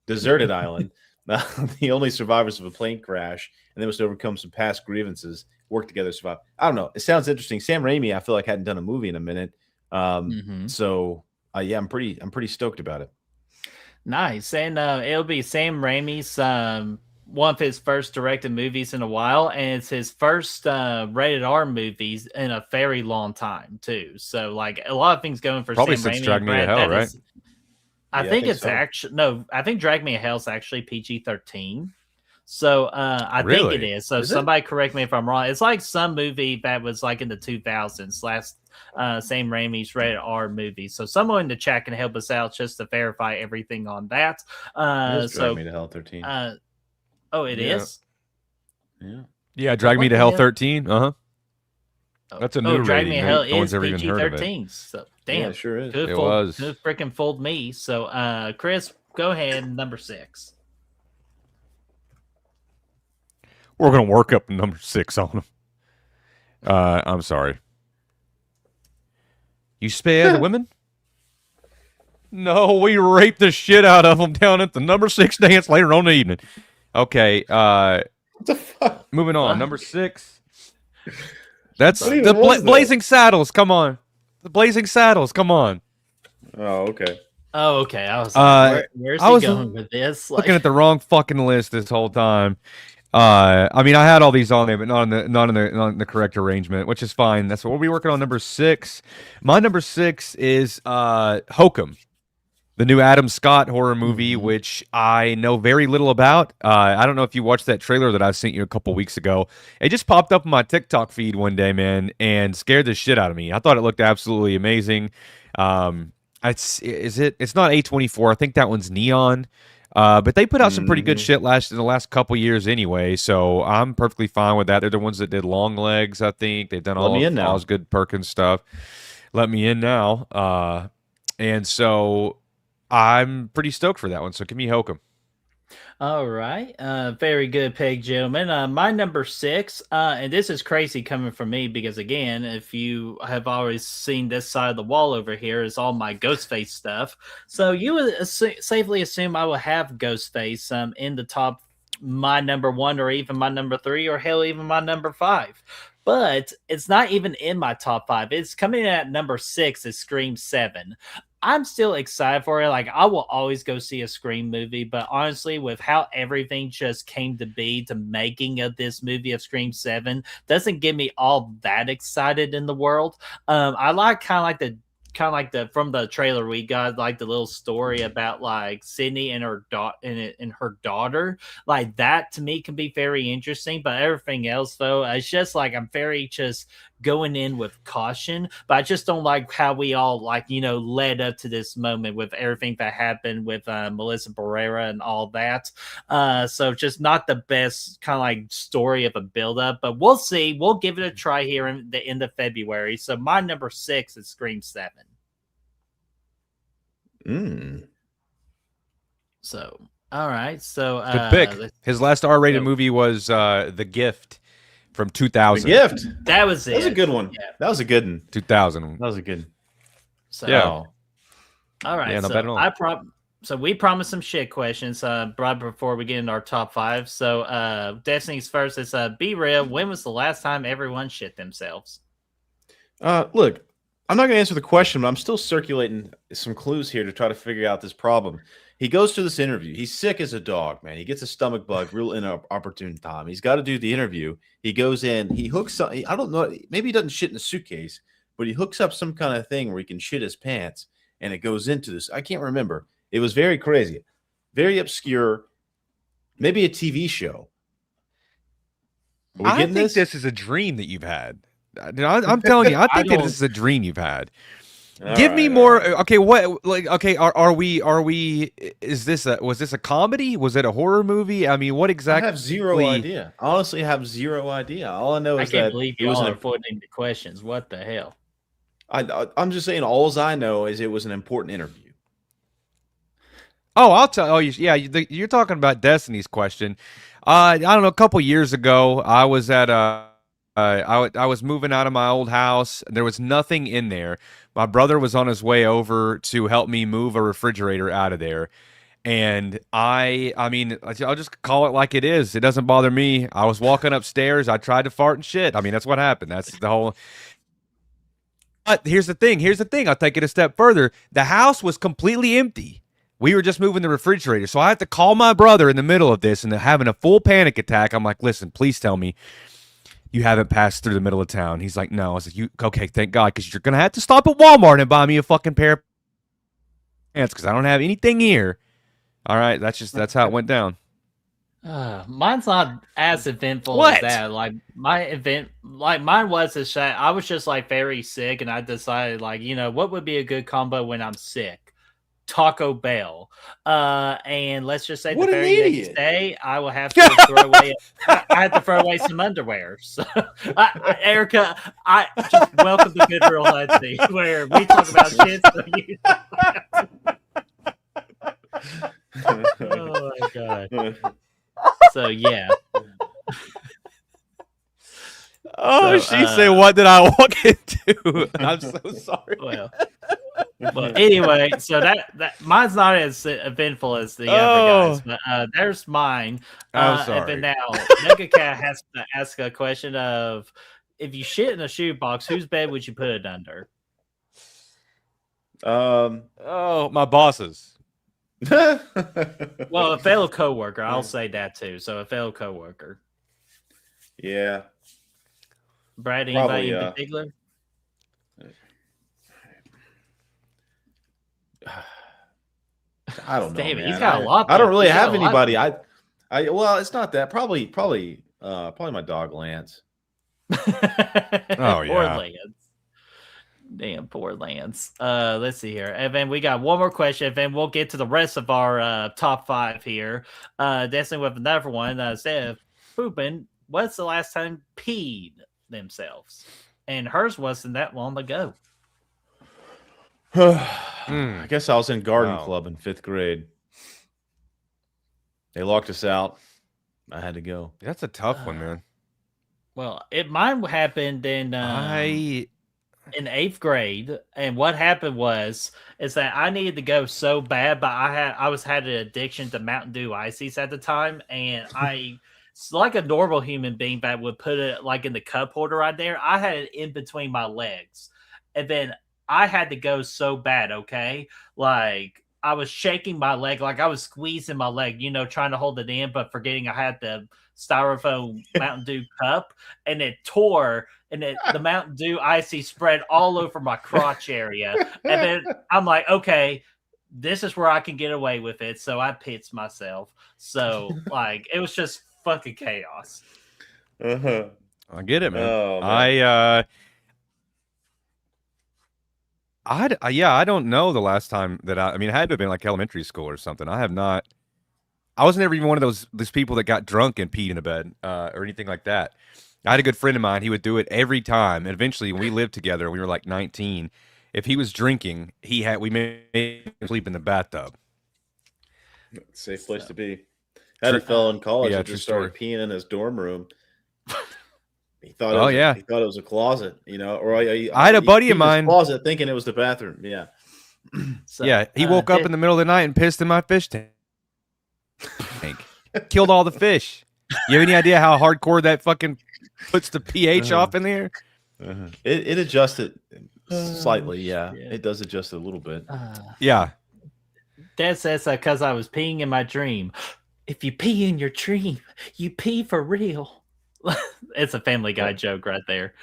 deserted island. The only survivors of a plane crash, and they must overcome some past grievances, work together, survive. I don't know. It sounds interesting. Sam Raimi, I feel like hadn't done a movie in a minute. So yeah, I'm pretty stoked about it. Nice. And it'll be Sam Raimi's one of his first directed movies in a while, and it's his first rated R movies in a very long time too. So like a lot of things going for Probably Sam since Raimi. Drag Me to Hell, right? I think it's actually no. I think Drag Me to Hell is actually PG-13. So I think it is. So somebody correct me if I'm wrong. It's like some movie that was like in the 2000s, last Sam Raimi's rated R movie. So someone in the chat can help us out just to verify everything on that. Drag Me to Hell 13. It is. Yeah, Drag Me to Hell 13. That's a new Drag rating. Me to Hell no one's is ever even heard of it. PG-13. So damn, Yeah, it sure is. It was. Could freaking fooled me. So Chris, go ahead. Number 6. We're gonna work up number 6 on them. I'm sorry. You spare the women? No, we raped the shit out of them down at the number 6 dance later on in the evening. Okay. What the fuck? Moving on. Number 6. That's What the even was that? Blazing Saddles. Come on. The Blazing Saddles. Come on. Oh, okay. Oh, okay. I was like, where's he going with this? Looking at the wrong fucking list this whole time. I mean, I had all these on there, but not in the correct arrangement, which is fine. That's what we'll be working on. Number 6. My number 6 is Hokum, the new Adam Scott horror movie, which I know very little about. I don't know if you watched that trailer that I sent you a couple weeks ago. It just popped up on my TikTok feed one day, man, and scared the shit out of me. I thought it looked absolutely amazing. It's not A24. I think that one's Neon. But they put out some pretty good shit in the last couple years anyway, so I'm perfectly fine with that. They're the ones that did Long Legs, I think. They've done all of Osgood Perkins stuff. Let Me In Now. And so I'm pretty stoked for that one, so give me Hokum. All right. Very good pick, gentlemen. My number 6, and this is crazy coming from me because, again, if you have always seen this side of the wall over here, is all my Ghostface stuff. So you would safely assume I will have Ghostface in the top, my number 1 or even my number 3 or hell, even my number 5. But it's not even in my top 5. It's coming in at number 6 is Scream 7. I'm still excited for it. Like, I will always go see a Scream movie, but honestly, with how everything just came to be to making of this movie of Scream 7, doesn't get me all that excited in the world. I like kind of like the from the trailer we got like the little story about like Sydney and her daughter. Like that to me can be very interesting, but everything else though, it's just like I'm very just going in with caution. But I just don't like how we all like led up to this moment with everything that happened with Melissa Barrera and all that. So just not the best kind of like story of a build up, but we'll see. We'll give it a try here in the end of February. So my number 6 is Scream 7. So, all right. So, good pick. His last R-rated movie was The Gift from 2000. The Gift. That was it. That was a good one. Yeah. That was a good one. 2000. That was a good one. So, yeah. All right. Yeah, not so bad at all. So we promised some shit questions right before we get into our top 5. So Destiny's first is be real. When was the last time everyone shit themselves? Look, I'm not going to answer the question, but I'm still circulating some clues here to try to figure out this problem. He goes to this interview. He's sick as a dog, man. He gets a stomach bug real inopportune time. He's got to do the interview. He goes in. He hooks up. I don't know. Maybe he doesn't shit in a suitcase, but he hooks up some kind of thing where he can shit his pants, and it goes into this. I can't remember. It was very crazy, very obscure. Maybe a TV show. I think this is a dream that you've had. I'm telling you, I think that this is a dream you've had. Give me more. Okay, what? Like, okay, are we? Was this a comedy? Was it a horror movie? I mean, what exactly? I have zero idea. Honestly, I have zero idea. All I know is I can't believe you all are avoiding the questions. What the hell? I'm just saying. All I know is it was an important interview. Oh, I'll tell. Oh, yeah, you're talking about Destiny's question. I don't know. A couple years ago, I was at I was moving out of my old house. There was nothing in there. My brother was on his way over to help me move a refrigerator out of there. And I mean, I'll just call it like it is. It doesn't bother me. I was walking upstairs. I tried to fart and shit. I mean, that's what happened. That's the whole. But here's the thing. I'll take it a step further. The house was completely empty. We were just moving the refrigerator. So I had to call my brother in the middle of this and having a full panic attack. I'm like, listen, please tell me you haven't passed through the middle of town. He's like, no. I was like, okay, thank God, because you're going to have to stop at Walmart and buy me a fucking pair of pants because I don't have anything here. All right, that's how it went down. Mine's not as eventful What? as that. Like mine was a shot. I was just like very sick, and I decided like, what would be a good combo when I'm sick? Taco Bell. And let's just say What the an very idiot. next day, I will have to throw away. I had to throw away some underwear. So, Erica, I just welcome to Good Real Hunting, where we talk about shit. So you oh my god. So yeah. Oh, she said, "What did I walk into?" I'm so sorry. Well, anyway, so that mine's not as eventful as the other guys, but there's mine. I'm sorry. And then now, Mega Cat has to ask a question of, if you shit in a shoebox, whose bed would you put it under? Oh, my bosses. Well, a fellow coworker. I'll say that too. So a fellow coworker. Yeah. Brad, anybody Probably, in particular? I don't know. Damn it, Man. he's got a lot. I don't really He's got have a lot. anybody. Well, it's not that. Probably my dog Lance. Oh, Poor yeah. Lance. Damn, poor Lance. Let's see here. And then we got one more question, and then we'll get to the rest of our top 5 here. Dancing with another one. Instead of pooping, what's the last time peed themselves? And hers wasn't that long ago. I guess I was in garden club in 5th grade. They locked us out. I had to go. That's a tough one, man. Well, mine happened in 8th grade, and what happened is that I needed to go so bad, but I had an addiction to Mountain Dew Ices at the time, and it's like a normal human being that would put it like in the cup holder right there. I had it in between my legs, and then I had to go so bad. Okay, like I was shaking my leg, like I was squeezing my leg, trying to hold it in, but forgetting I had the styrofoam Mountain Dew cup, and it tore, and the Mountain Dew Icy spread all over my crotch area. And then I'm like, okay, this is where I can get away with it. So I pissed myself. So like, it was just fucking chaos. Uh-huh. I get it, man. Oh, man. I don't know the last time that I mean, it had to have been like elementary school or something. I was never even one of those people that got drunk and peed in a bed or anything like that. I had a good friend of mine. He would do it every time. And eventually, when we lived together, we were like 19. If he was drinking, we made him sleep in the bathtub. Safe place to be. I had a fellow in college Yeah, that true just started peeing in his dorm room. He thought he thought it was a closet, or I had a buddy of mine closet thinking it was the bathroom. Yeah. So, yeah, he woke up in the middle of the night and pissed in my fish tank. Killed all the fish. You have any idea how hardcore that fucking puts the pH off in there? It adjusted slightly. Yeah, it does adjust a little bit. Yeah. Dad says because I was peeing in my dream. If you pee in your dream, you pee for real. It's a Family Guy joke right there.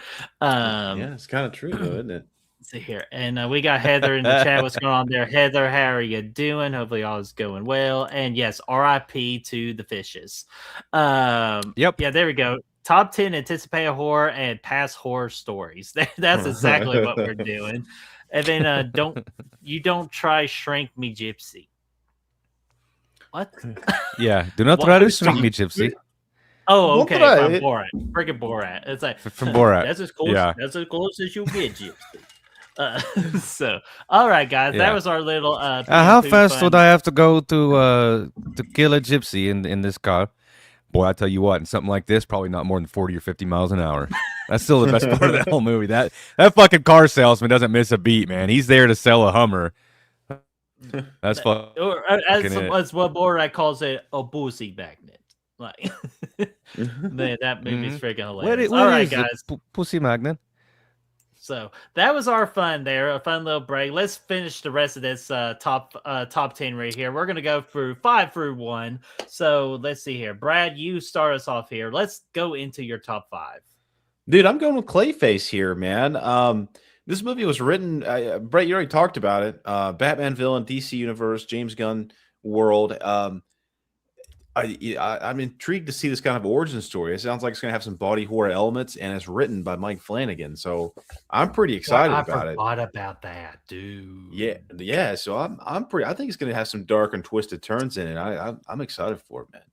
Yeah, it's kind of true though, isn't it? Let's see here. And we got Heather in the chat. What's going on there? Heather, how are you doing? Hopefully all is going well. And yes, RIP to the fishes. Yep. Yeah, there we go. Top 10 anticipated horror and past horror stories. That's exactly what we're doing. And then don't try Shrink Me Gypsy. What? Yeah, do not try to shrink me, Gypsy. Oh, okay. From Borat. Freaking Borat. It's like From Borat. That's as close. Yeah. That's as close as you get, Gypsy. So, all right, guys. Yeah. That was our little. How fast would I have to go to kill a gypsy in this car? Boy, I tell you what, in something like this, probably not more than 40 or 50 miles an hour. That's still the best part of that whole movie. That fucking car salesman doesn't miss a beat, man. He's there to sell a Hummer. That's fucking Or it. as what Borat calls it, a pussy magnet. Like, man, that movie's freaking hilarious. All right, guys. Pussy magnet. So that was our fun there, a fun little break. Let's finish the rest of this top 10 right here. We're gonna go through 5 through 1. So let's see here. Brad, you start us off here. Let's go into your top 5. Dude, I'm going with Clayface here, man. This movie was written, Brett, you already talked about it. Batman villain, DC Universe, James Gunn world. I'm intrigued to see this kind of origin story. It sounds like it's going to have some body horror elements, and it's written by Mike Flanagan. So I'm pretty excited about it. I forgot about that, dude. Yeah. So I'm pretty. I think it's going to have some dark and twisted turns in it. I'm excited for it, man.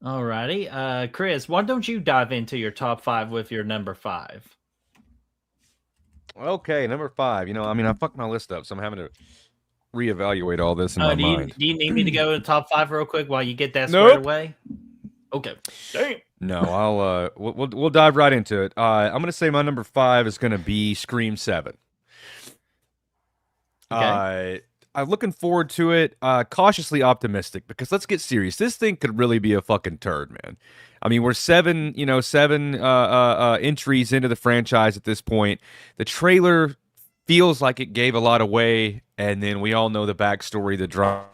Alrighty, Chris, why don't you dive into your top 5 with your number 5? Okay, number 5. I fucked my list up, so I'm having to reevaluate all this in my mind. Do you need me to go to the top 5 real quick while you get that squared away? Okay. Damn. No, I'll we'll dive right into it. I'm gonna say my number 5 is gonna be Scream 7. Okay. I'm looking forward to it. Cautiously optimistic, because let's get serious. This thing could really be a fucking turd, man. I mean, we're seven entries into the franchise at this point. The trailer feels like it gave a lot away, and then we all know the backstory, the drama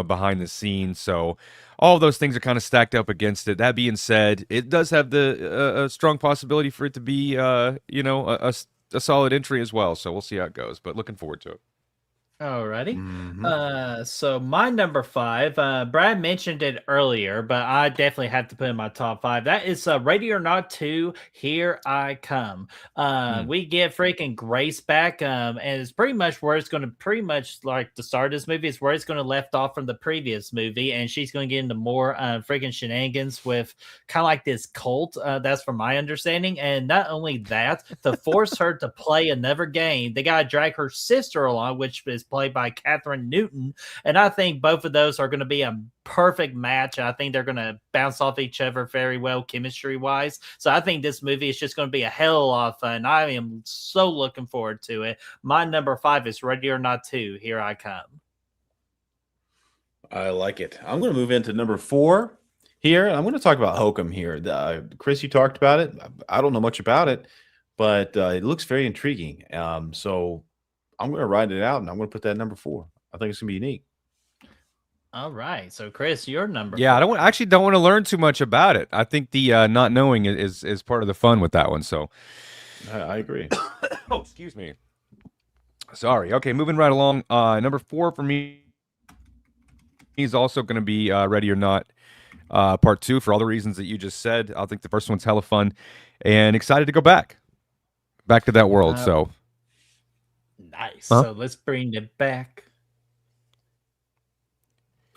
behind the scenes. So all of those things are kind of stacked up against it. That being said, it does have a strong possibility for it to be, a solid entry as well. So we'll see how it goes, but looking forward to it. Alrighty. So my number 5, Brad mentioned it earlier, but I definitely have to put in my top 5. That is Ready or Not 2, Here I Come. We get freaking Grace back, and it's pretty much where it's going to like the start of this movie is where it's going to left off from the previous movie, and she's going to get into more freaking shenanigans with kind of like this cult. That's from my understanding. And not only that, to force her to play another game, they got to drag her sister along, which is played by Catherine Newton, and I think both of those are going to be a perfect match. I think they're going to bounce off each other very well chemistry wise, so I think this movie is just going to be a hell of a lot of fun. I am so looking forward to it. My number 5 is Ready or Not 2, Here I Come. I like it. I'm going to move into number 4 here. I'm going to talk about Hokum here. Chris, you talked about it. I don't know much about it, but it looks very intriguing. So I'm going to write it out, and I'm going to put that at number 4. I think it's going to be unique. All right. So, Chris, your number 4. I actually don't want to learn too much about it. I think the not knowing is part of the fun with that one. So I agree. Oh, excuse me. Sorry. Okay, moving right along. Number 4 for me is also going to be Ready or Not Part 2 for all the reasons that you just said. I think the first one's hella fun, and excited to go back to that world. So. Nice. So let's bring it back.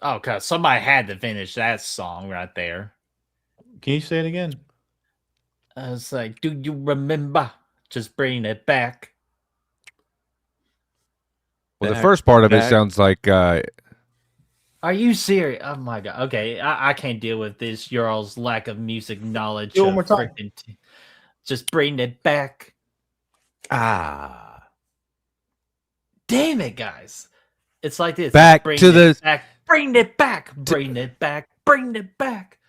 Oh, cause somebody had to finish that song right there. Can you say it again? I was like, do you remember? Just bring it back. Well, the first part of it sounds like. Are you serious? Oh my god. Okay, I can't deal with this. Your all's lack of music knowledge. Do it one more time. Just bring it back. Damn it, guys. It's like this. Back bring to the back. Bring it back. Bring it back. Bring it back.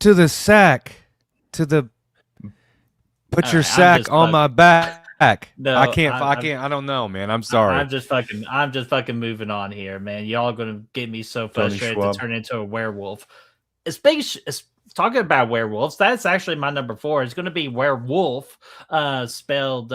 To the sack. To the put your sack on my back. No, I can't. I don't know, man. I'm sorry. I'm just fucking moving on here, man. Y'all gonna get me so frustrated to turn into a werewolf. Talking about werewolves, that's actually my number 4. It's going to be Werewolf, spelled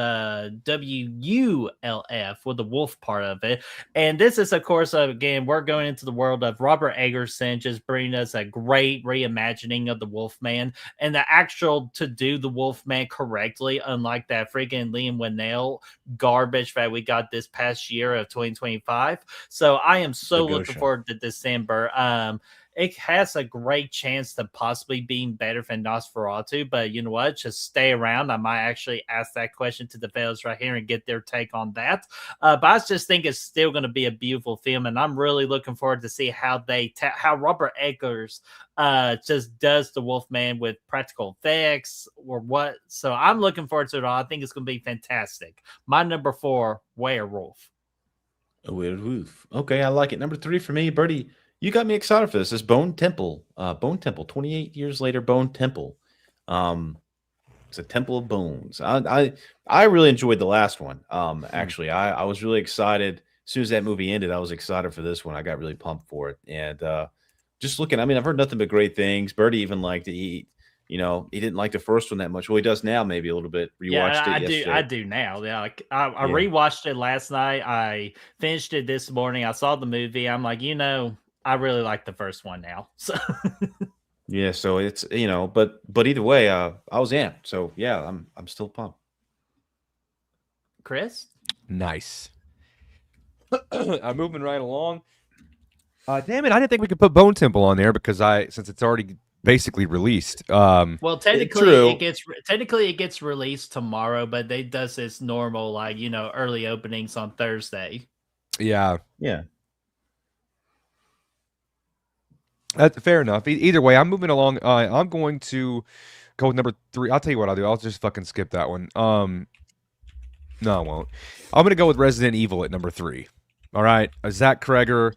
W-U-L-F with the wolf part of it. And this is, of course, again, we're going into the world of Robert Eggers, just bringing us a great reimagining of the Wolfman and the actual to do the Wolfman correctly, unlike that freaking Liam Winnell garbage that we got this past year of 2025. So I am so looking forward to December. it has a great chance to possibly being better than Nosferatu. But you know what? Just stay around. I might actually ask that question to the fellas right here and get their take on that. But I just think it's still going to be a beautiful film, and I'm really looking forward to see how how Robert Eggers just does the Wolfman with practical effects or what. So I'm looking forward to it all. I think it's going to be fantastic. My number 4, Werewolf. A weird roof. Okay, I like it. Number 3 for me, Birdie. You got me excited for this. This Bone Temple. Bone Temple. 28 years later, Bone Temple. It's a Temple of Bones. I really enjoyed the last one. Actually, I was really excited. As soon as that movie ended, I was excited for this one. I got really pumped for it. And just looking, I mean, I've heard nothing but great things. Birdie even liked it. He didn't like the first one that much. Well, he does now, maybe a little bit. Rewatched it yesterday. I do now. Yeah, like, I rewatched it last night. I finished it this morning. I saw the movie. I'm like, I really like the first one now. So Yeah, so it's but either way, I was amped. So yeah, I'm still pumped. Chris? Nice. I'm moving right along. Damn it! I didn't think we could put Bone Temple on there because since it's already basically released. Well, technically true. it gets released tomorrow, but they does its normal early openings on Thursday. Yeah. Yeah. That's fair enough. Either way, I'm moving along. I'm going to go with number 3. I'll tell you what I'll do. I'll just fucking skip that one. No, I won't. I'm going to go with Resident Evil at number 3. All right. Zach Kreger.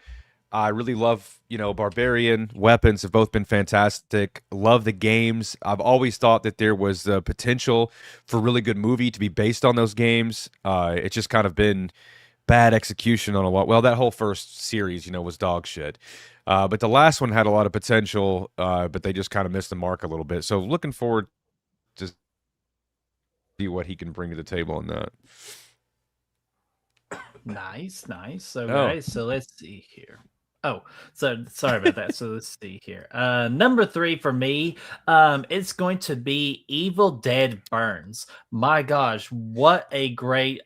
I really love, Barbarian. Weapons have both been fantastic. Love the games. I've always thought that there was the potential for a really good movie to be based on those games. It's just kind of been bad execution on a lot. Well, that whole first series, was dog shit. But the last one had a lot of potential, but they just kind of missed the mark a little bit. So looking forward to see what he can bring to the table on that. Nice. So guys, so let's see here. Oh, so sorry about that. So let's see here. Number 3 for me, it's going to be Evil Dead Burns. My gosh, what a great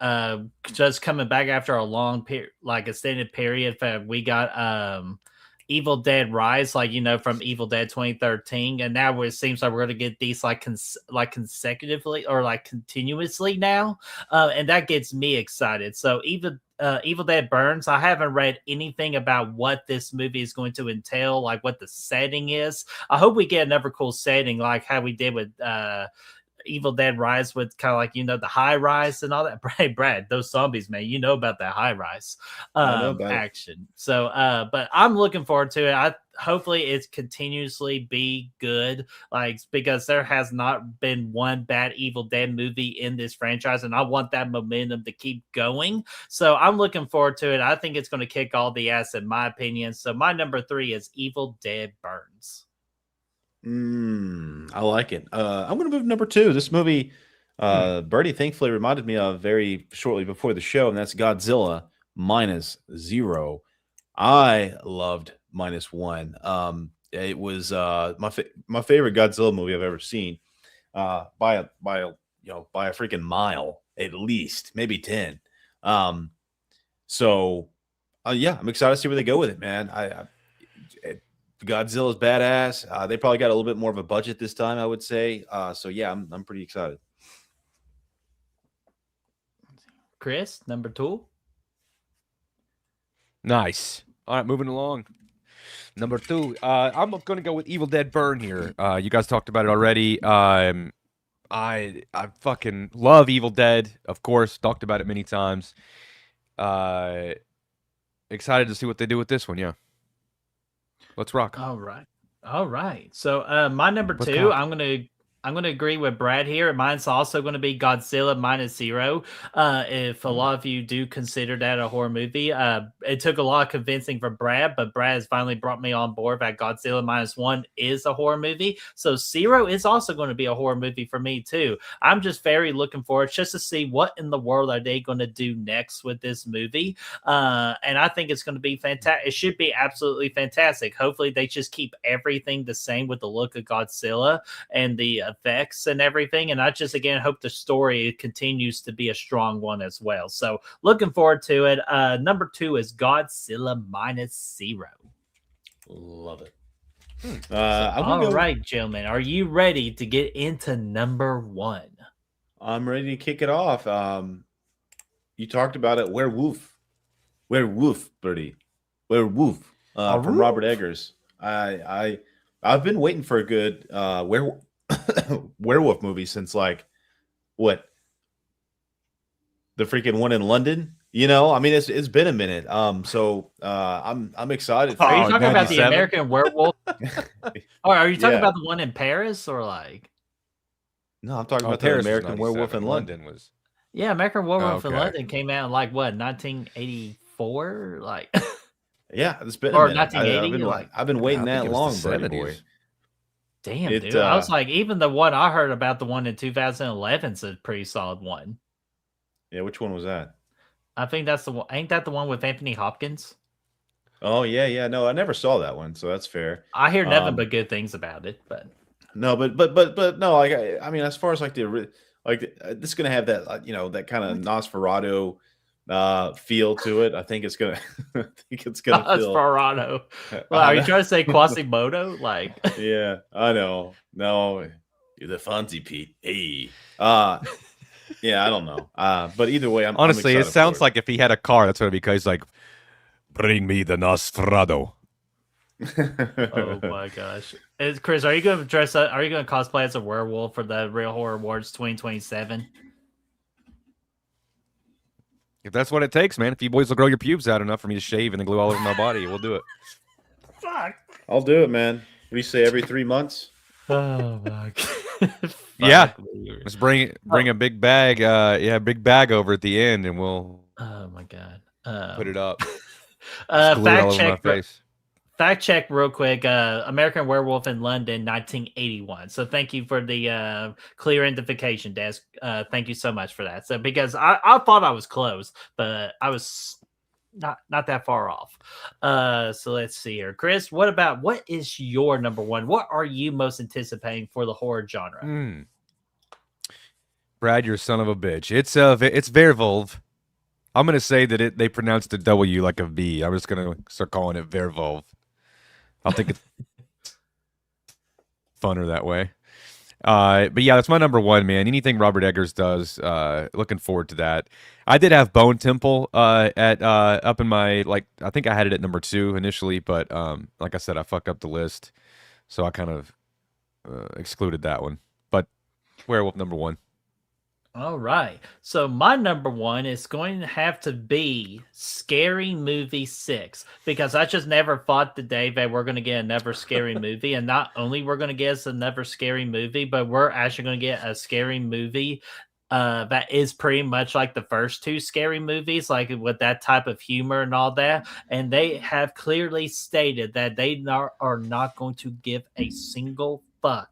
just coming back after a long extended period. We got Evil Dead Rise, from Evil Dead 2013, and now it seems like we're going to get these consecutively or continuously now, and that gets me excited. So Evil Dead Burns. I haven't read anything about what this movie is going to entail, like what the setting is. I hope we get another cool setting, like how we did with Evil Dead Rise, with kind of the high rise and all that. Brad, those zombies, man, about that high rise action. So, but I'm looking forward to it. Hopefully it continuously be good, because there has not been one bad Evil Dead movie in this franchise, and I want that momentum to keep going. So I'm looking forward to it. I think it's going to kick all the ass, in my opinion. So my number 3 is Evil Dead Burns. I like it. I'm going to move to number 2. This movie, Birdie thankfully reminded me of very shortly before the show, and that's Godzilla Minus Zero. I loved Minus One. It was my favorite Godzilla movie I've ever seen, by a freaking mile, at least, maybe 10. So yeah, I'm excited to see where they go with it, man. Godzilla's badass. They probably got a little bit more of a budget this time, I would say. So yeah, I'm pretty excited. Chris, number 2. Nice. All right, moving along. Number 2. I'm going to go with Evil Dead Burn here. You guys talked about it already. I fucking love Evil Dead. Of course, talked about it many times. Excited to see what they do with this one. Yeah. Let's rock. All right. So my number 2, I'm gonna agree with Brad here. Mine's also going to be Godzilla Minus Zero. If a lot of you do consider that a horror movie, it took a lot of convincing for Brad, but Brad has finally brought me on board that Godzilla Minus One is a horror movie. So Zero is also going to be a horror movie for me too. I'm just very looking forward just to see what in the world are they going to do next with this movie. And I think it's going to be fantastic. It should be absolutely fantastic. Hopefully they just keep everything the same with the look of Godzilla and the effects and everything, and I just again hope the story continues to be a strong one as well. So looking forward to it. Number 2 is Godzilla Minus Zero. Love it. I'm gonna All go. right, gentlemen, are you ready to get into number one? I'm ready to kick it off. You talked about it. Werewolf, Birdie, Werewolf. A From Robert roof? Eggers. I've been waiting for a good werewolf movie since like what the freaking one in London. You know, I mean, it's been a minute. I'm excited for Are you Oh, talking about the 97? American Werewolf? Or are you talking Yeah. about the one in Paris or like? No, I'm talking Oh, about the Paris was American Werewolf 97. in London. Was Yeah, American Werewolf in okay. London came out in like what 1984, like Yeah, it's been a or minute. 1980. Like, I've been waiting I think that it was long, the buddy boy. 70s. damn, It dude. I was like, even the one I heard about, the one in 2011, is a pretty solid one. yeah. Which one was that? I think that's the one. Ain't that the one with Anthony Hopkins? Oh yeah. No, I never saw that one, so that's fair. I hear nothing Um, but good things about it, but No, but no, like I mean, as far as like this is gonna have that that kind of Nosferatu feel to it. I think it's gonna I think it's gonna feel. Nosferatu. Well, I are you know. trying to say Quasimodo? Like, Yeah, I know. No, you're the Fonzie Pete. Hey, yeah, I don't know. But either way, I'm Honestly, it excited sounds for like if he had a car, that's what it'd be. 'Cause he's like, bring me the Nosferatu. oh my gosh, Chris, are you going to dress up? Are you going to cosplay as a werewolf for the Real Horror Awards 2027? If that's what it takes, man. If you boys will grow your pubes out enough for me to shave and then glue all over my body, we'll do it. Fuck. I'll do it, man. What do you say? Every 3 months? Oh my god. Yeah. Fuck me. Just bring a big bag, big bag over at the end, and we'll Oh my god. put it up. Just glue it all over my face. Fact check real quick. American Werewolf in London, 1981. So thank you for the clear identification, Des. Thank you so much for that. So because I thought I was close, but I was not that far off. So let's see here, Chris. What is your number one? What are you most anticipating for the horror genre? Brad, you're a son of a bitch. It's Werewolf. I'm gonna say that they pronounced the W like a V. I'm just gonna start calling it Werewolf. I'll think it's funner that way. But yeah, that's my number one, man. Anything Robert Eggers does, looking forward to that. I did have Bone Temple at up in my I think I had it at number 2 initially, but like I said, I fucked up the list, so I kind of excluded that one. But Werewolf number 1. All right. So my number one is going to have to be Scary Movie 6, because I just never thought the day that we're going to get another scary movie. And not only we're going to get us another scary movie, but we're actually going to get a scary movie that is pretty much like the first 2 scary movies, like with that type of humor and all that. And they have clearly stated that they are not going to give a single fuck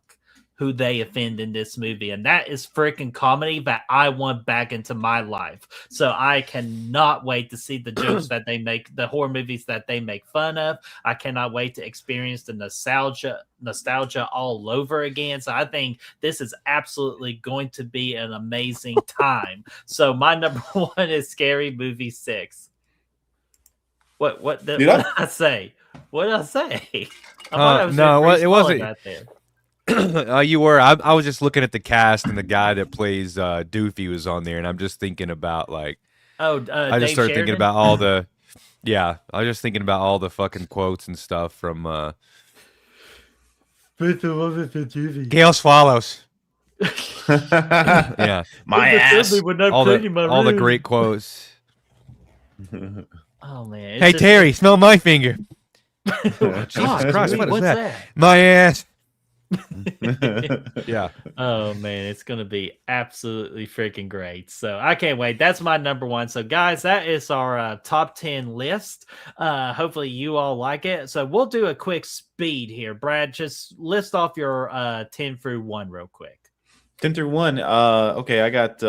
who they offend in this movie, and that is freaking comedy that I want back into my life. So I cannot wait to see the jokes that they make, the horror movies that they make fun of. I cannot wait to experience the nostalgia all over again. So I think this is absolutely going to be an amazing time. So my number one is Scary Movie 6. What did I say? What did I say? I thought I was no, it wasn't. Right there. You were. I was just looking at the cast, and the guy that plays Doofy was on there, and I'm just thinking about I just Dave started thinking Sheridan? about all the, I was just thinking about all the fucking quotes and stuff from Chaos Follows. Yeah, My ass. all the great quotes. Oh man! Hey Terry, smell my finger. Jesus Christ, what is What's that? My ass. Yeah. Oh man, it's gonna be absolutely freaking great. So I can't wait. That's my number one. So guys, that is our top 10 list. Hopefully you all like it. So we'll do a quick speed here. Brad, just list off your 10 through 1 real quick. 10 through 1. Okay, I got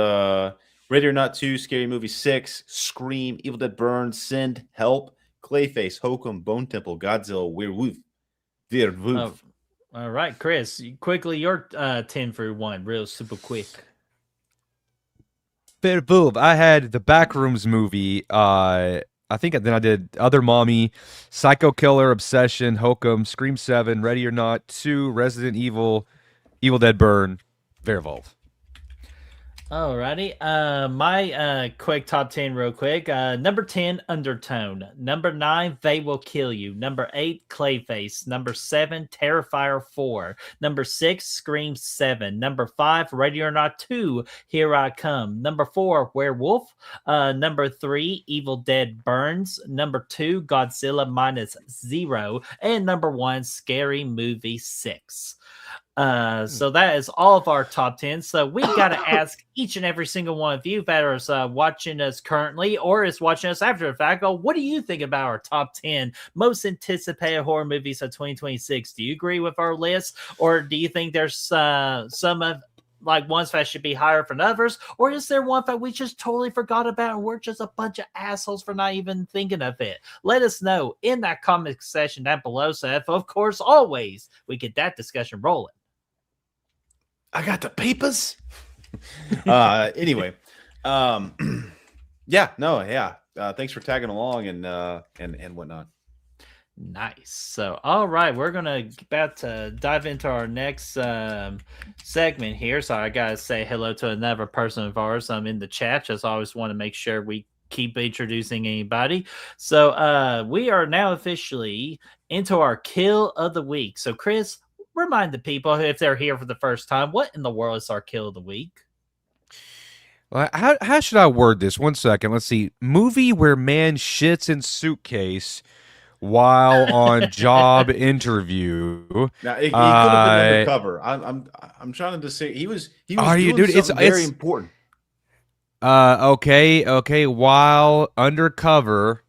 Ready or Not 2, Scary Movie 6, Scream, Evil Dead Burns, Send, Help, Clayface, Hokum, Bone Temple, Godzilla, Werewolf. All right, Chris, quickly your 10 through 1, real super quick. Werewolf. I had the Backrooms movie, I think then I did Other Mommy, Psycho Killer, Obsession, Hokum, Scream 7, Ready or Not, 2, Resident Evil, Evil Dead Burn, Verivolve. Alrighty. My quick top 10 real quick. Number 10, Undertone. Number 9, They Will Kill You. Number 8, Clayface. Number 7, Terrifier 4. Number 6, Scream 7. Number 5, Ready or Not 2, Here I Come. Number 4, Werewolf. Number 3, Evil Dead Burns. Number 2, Godzilla Minus Zero. And number 1, Scary Movie 6. So that is all of our top 10. So we got to ask each and every single one of you that is watching us currently or is watching us after the fact, what do you think about our top 10 most anticipated horror movies of 2026? Do you agree with our list, or do you think there's some of like ones that should be higher than others, or is there one that we just totally forgot about and we're just a bunch of assholes for not even thinking of it? Let us know in that comment section down below. So if, of course, always we get that discussion rolling. I got the papers. Anyway, yeah. Thanks for tagging along and whatnot. Nice. So, all right, we're about to dive into our next segment here. So, I gotta say hello to another person of ours. I'm in the chat. Just always want to make sure we keep introducing anybody. So, we are now officially into our kill of the week. So, Chris, remind the people, if they're here for the first time, what in the world is our kill of the week? Well, how should I word this? 1 second. Let's see. Movie where man shits in suitcase while on job interview. Now he could have been undercover. I'm trying to say he was doing something very important. Okay. While undercover.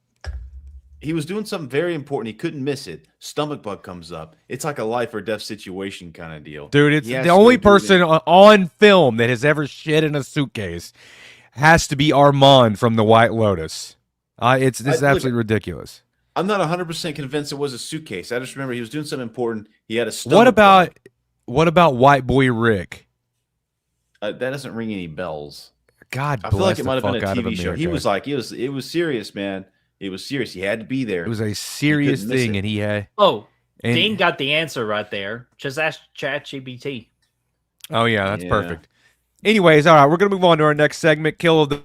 He was doing something very important. He couldn't miss it. Stomach bug comes up. It's like a life or death situation kind of deal. Dude, it's the only person on film that has ever shit in a suitcase has to be Armand from The White Lotus. This is absolutely ridiculous. I'm not 100% convinced it was a suitcase. I just remember he was doing something important. He had a stomach bug. What about White Boy Rick? That doesn't ring any bells. God I bless feel like it the might have been fuck a out of TV show. America. He was like, it was serious, man. It was serious. He had to be there. It was a serious thing, and he had. Oh, Dean got the answer right there. Just ask ChatGPT. Oh yeah, that's perfect. Anyways, all right, we're gonna move on to our next segment, Kill of the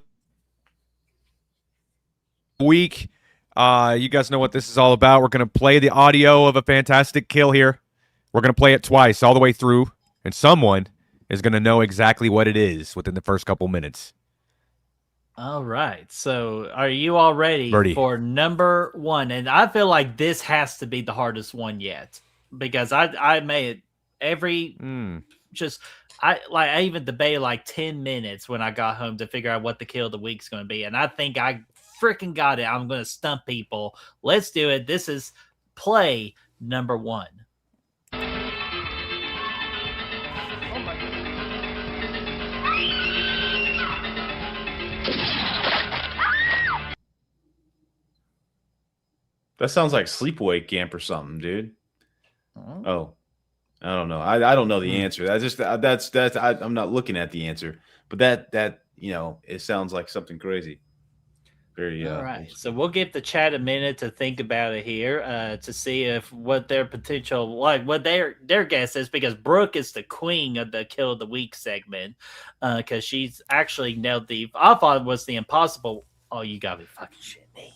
Week. You guys know what this is all about. We're gonna play the audio of a fantastic kill here. We're gonna play it twice, all the way through, and someone is gonna know exactly what it is within the first couple minutes. All right. So are you all ready for number 1? And I feel like this has to be the hardest one yet, because I made it I even debated like 10 minutes when I got home to figure out what the kill of the week's going to be. And I think I freaking got it. I'm going to stump people. Let's do it. This is play number 1. That sounds like sleepaway camp or something, dude. Oh, I don't know. I don't know the answer. I'm not looking at the answer, but that it sounds like something crazy. Very all right. So we'll give the chat a minute to think about it here, to see if what their potential, like what their guess is, because Brooke is the queen of the kill of the week segment, because she's actually nailed I thought it was the impossible. Oh, you gotta be fucking shitting me.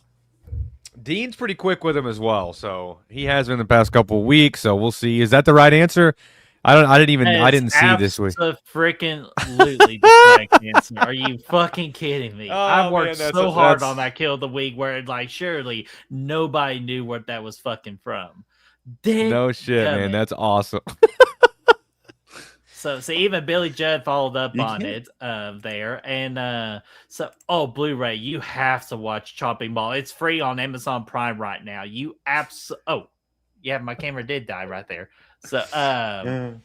Dean's pretty quick with him as well, so he has been the past couple of weeks. So we'll see. Is that the right answer? I didn't see this week. Freaking absolutely the correct answer. Are you fucking kidding me? I worked so hard on that kill of the week, where surely nobody knew what that was fucking from. No shit, man. That's awesome. So even Billy Judd followed up on it there. And Blu-ray, you have to watch Chopping Ball. It's free on Amazon Prime right now. My camera did die right there. So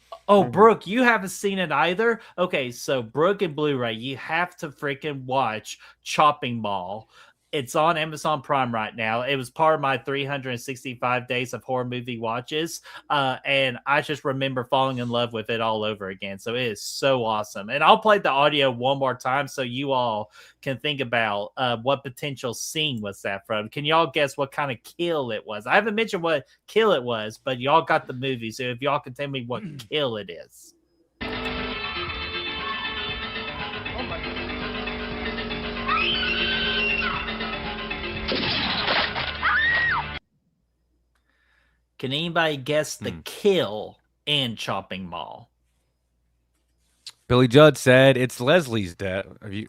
Brooke, you haven't seen it either? Okay, so Brooke and Blu-ray, you have to freaking watch Chopping Ball. It's on Amazon Prime right now. It was part of my 365 days of horror movie watches. And I just remember falling in love with it all over again. So it is so awesome. And I'll play the audio one more time so you all can think about what potential scene was that from. Can y'all guess what kind of kill it was? I haven't mentioned what kill it was, but y'all got the movie. So if y'all can tell me what kill it is. Can anybody guess the kill in Chopping Mall? Billy Judd said it's Leslie's death. It's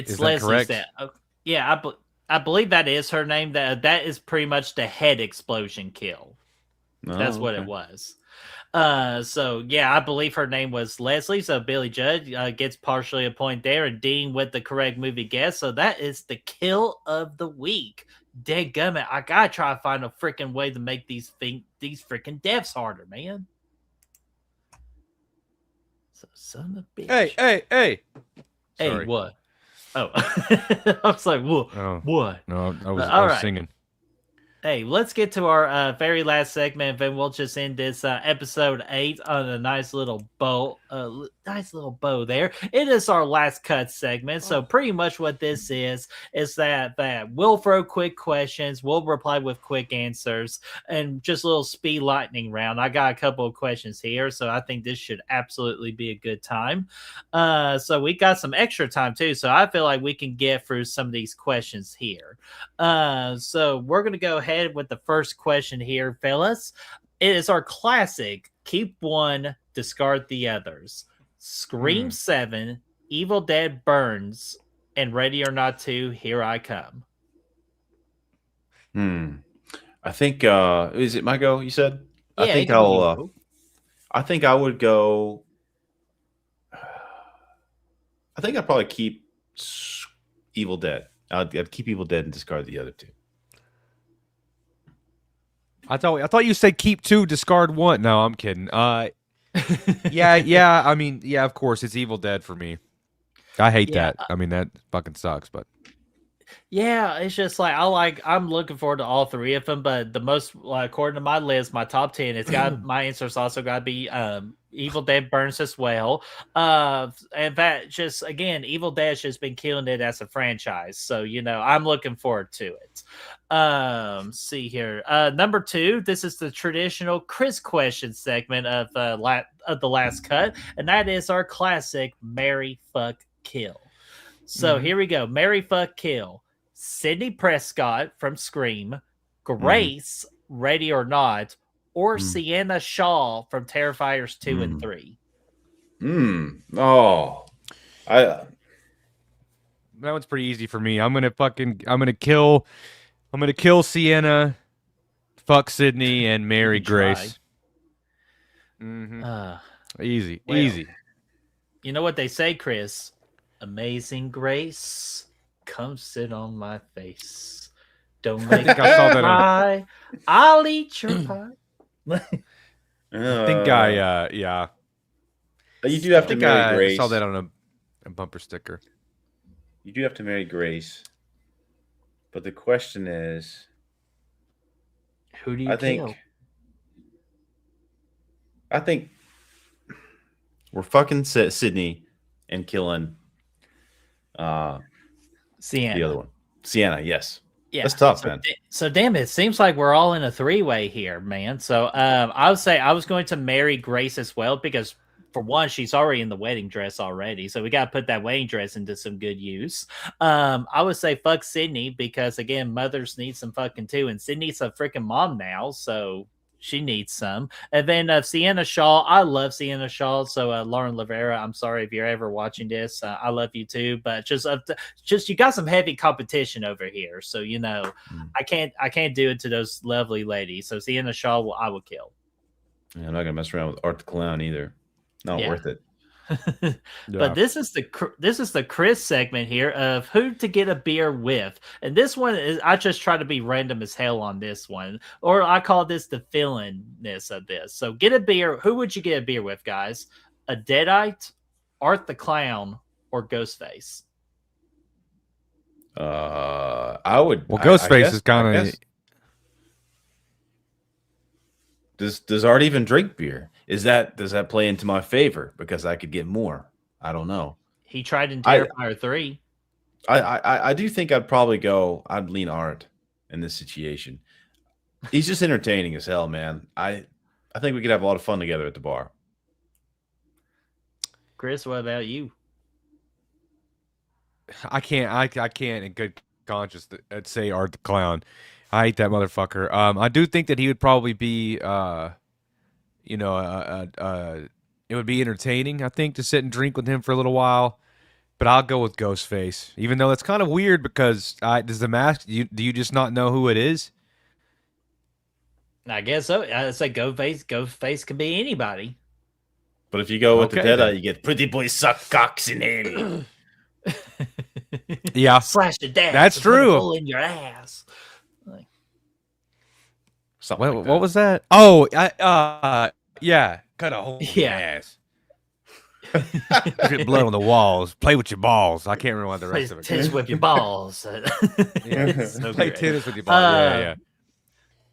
Is that Leslie's correct? death. Oh, yeah, I believe that is her name. That is pretty much the head explosion kill. That's what it was. So yeah, I believe her name was Leslie. So Billy Judd gets partially a point there, and Dean with the correct movie guess. So that is the kill of the week. Dadgummit, I gotta try to find a freaking way to make these freaking deaths harder, man. So son of a bitch. Hey! Hey, Sorry. what? Oh, I was like, what? Oh, What? no, I was All right. singing. Hey, let's get to our very last segment, and then we'll just end this episode 8 on a nice little bow. There. It is our last cut segment, so pretty much what this is that we'll throw quick questions, we'll reply with quick answers, and just a little speed lightning round. I got a couple of questions here, so I think this should absolutely be a good time. So we got some extra time too, so I feel like we can get through some of these questions here. So we're gonna go ahead with the first question here, fellas. It is our classic: keep one, discard the others. Scream 7, Evil Dead Burns, and Ready or Not 2, Here I Come. I think is it my go? You said. Yeah, I think it can be I'll. you. I think I would go. I think I'd probably keep Evil Dead. I'd keep Evil Dead and discard the other two. I thought you said keep 2, discard 1. No, I'm kidding. Yeah. I mean, yeah, of course, it's Evil Dead for me. I hate that. I mean, that fucking sucks. But Yeah, it's just like I'm looking forward to all three of them, but the most, according to my list, my top 10, it's got my answer's also got to be Evil Dead Burns as well. And that just, again, Evil Dead's just been killing it as a franchise, so I'm looking forward to it. See here, number 2. This is the traditional Chris question segment of the last cut, and that is our classic Marry Fuck Kill. So here we go. Marry Fuck Kill. Sidney Prescott from Scream, Grace, Ready or Not, or Sienna Shaw from Terrifiers 2 and 3. Oh, that one's pretty easy for me. I'm gonna kill Sienna, fuck Sydney, and marry Grace. Easy. You know what they say, Chris? Amazing Grace, come sit on my face. Don't make me cry. I'll eat your pie. I think yeah. You do have to marry Grace. I saw that on a bumper sticker. You do have to marry Grace. But the question is, who do you kill? I think we're fucking Sydney and killing Sienna. The other one. Sienna, yes. Yeah. That's tough, man. So damn it seems like we're all in a 3-way here, man. So I would say I was going to marry Grace as well, because for one, she's already in the wedding dress already, so we got to put that wedding dress into some good use. I would say fuck Sydney, because again, mothers need some fucking too, and Sydney's a freaking mom now, so she needs some. And then Sienna Shaw, I love Sienna Shaw. So Lauren Rivera, I'm sorry if you're ever watching this. I love you too, but just you got some heavy competition over here. So I can't do it to those lovely ladies. So Sienna Shaw, I will kill. Yeah, I'm not gonna mess around with Art the Clown either. Not worth it. But this is the Chris segment here of who to get a beer with, and this one is, I just try to be random as hell on this one, or I call this the fill-in-ness of this. So get a beer. Who would you get a beer with, guys? A Deadite, Art the Clown, or Ghostface? I would. Well, I Ghostface is I kind of. guess. Does Art even drink beer? Does that play into my favor because I could get more? I don't know. He tried in I Terrifier 3. I do think I'd lean Art in this situation. He's just entertaining as hell, man. I think we could have a lot of fun together at the bar. Chris, what about you? I can't. I can't in good conscience say Art the Clown. I hate that motherfucker. I do think that he would probably be. You know, it would be entertaining. I think to sit and drink with him for a little while. But I'll go with Ghostface, even though it's kind of weird because does the mask? Do you just not know who it is? I guess so. I say Ghostface. Ghostface could be anybody. But if you go with the Okay, Deadeye, then. you get pretty boy suck cocks in hell. Yeah, Slash the dash. that's and put a true. hole in your ass. Like, Something like that. What was that? Oh, yeah, cut a hole in your Yeah. ass. Drip blood on the walls. Play with your balls. I can't remember the play rest of it. tennis with your balls. It's so Play great. tennis with your balls. Yeah.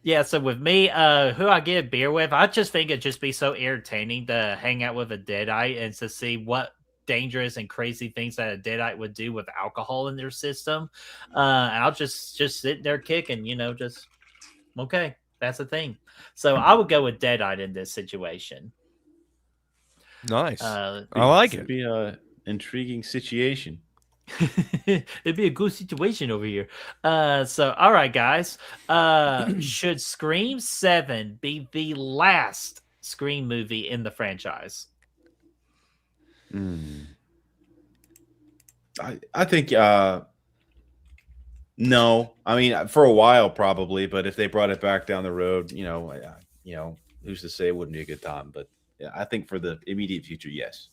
Yeah, so with me, who I get beer with, I just think it'd just be so entertaining to hang out with a Deadite and to see what dangerous and crazy things that a Deadite would do with alcohol in their system. And I'll just sit there kicking, just okay, that's the thing. So I would go with Deadite in this situation. Nice. I like It'd it. be a intriguing situation. It'd be a good situation over here. So all right, guys. Should Scream 7 be the last Scream movie in the franchise? I think no. I mean, for a while probably, but if they brought it back down the road, who's to say it wouldn't be a good time? But yeah, I think for the immediate future, yes.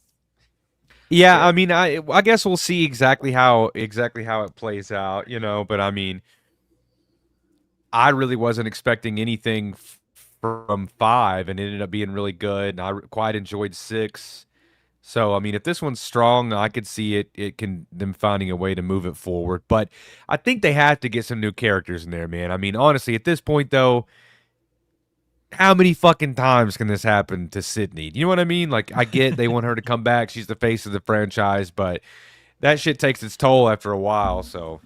Yeah, So- I mean, I guess we'll see exactly how it plays out, But I mean, I really wasn't expecting anything from 5, and it ended up being really good. And I quite enjoyed 6. So I mean, if this one's strong, I could see them finding a way to move it forward. But I think they have to get some new characters in there, man. I mean, honestly, at this point though, how many fucking times can this happen to Sydney? You know what I mean? Like, I get they want her to come back. She's the face of the franchise, but that shit takes its toll after a while. So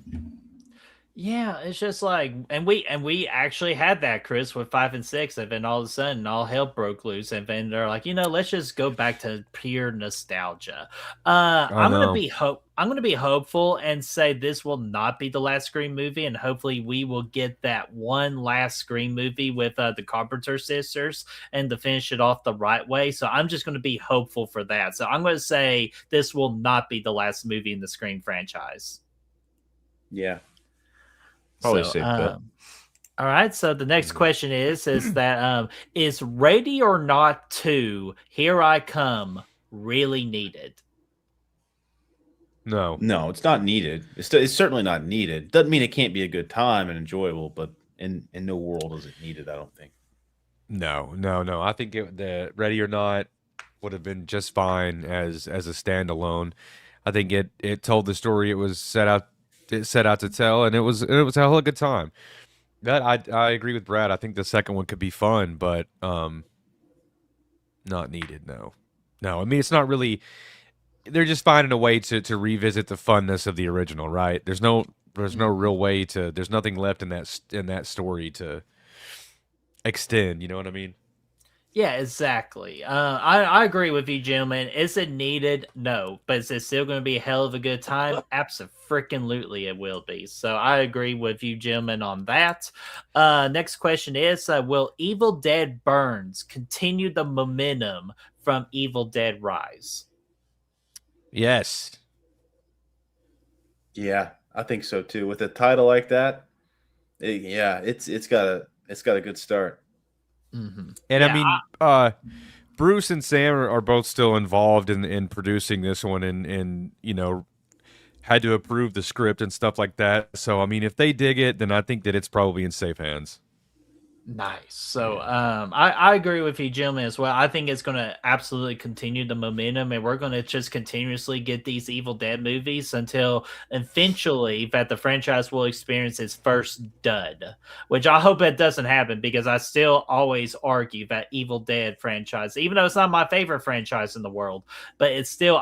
Yeah, it's just like, and we actually had that, Chris, with 5 and 6, and then all of a sudden all hell broke loose, and then they're like, let's just go back to pure nostalgia. I'm know. gonna be hopeful and say this will not be the last Scream movie, and hopefully we will get that one last Scream movie with the Carpenter sisters, and to finish it off the right way. So I'm just gonna be hopeful for that. So I'm gonna say this will not be the last movie in the Scream franchise. Yeah. Probably safe bet. All right. So the next question is that is Ready or Not 2 Here I Come really needed? no. No, it's not needed. It's certainly not needed. Doesn't mean it can't be a good time and enjoyable, but in no world is it needed, I don't think. No. I think the Ready or Not would have been just fine as a standalone. I think it told the story it set out to tell, and it was a hell of a good time. That I agree with Brad. I think the second one could be fun, but not needed. No. I mean, it's not really. They're just finding a way to revisit the funness of the original, right? There's no real way to. There's nothing left in that story to extend. You know what I mean? Yeah, exactly. I agree with you, gentlemen. Is it needed? No. But is it still going to be a hell of a good time? Absolutely, it will be. So I agree with you, gentlemen, on that. Next question is, will Evil Dead Burns continue the momentum from Evil Dead Rise? Yes. Yeah, I think so too. With a title like that, it's got a good start. Mm-hmm. And I mean, Bruce and Sam are both still involved in producing this one, and had to approve the script and stuff like that. So I mean, if they dig it, then I think that it's probably in safe hands. Nice. So I agree with you, gentlemen, as well. I think it's going to absolutely continue the momentum, and we're going to just continuously get these Evil Dead movies until eventually that the franchise will experience its first dud, which I hope it doesn't happen because I still always argue that Evil Dead franchise, even though it's not my favorite franchise in the world, but it's still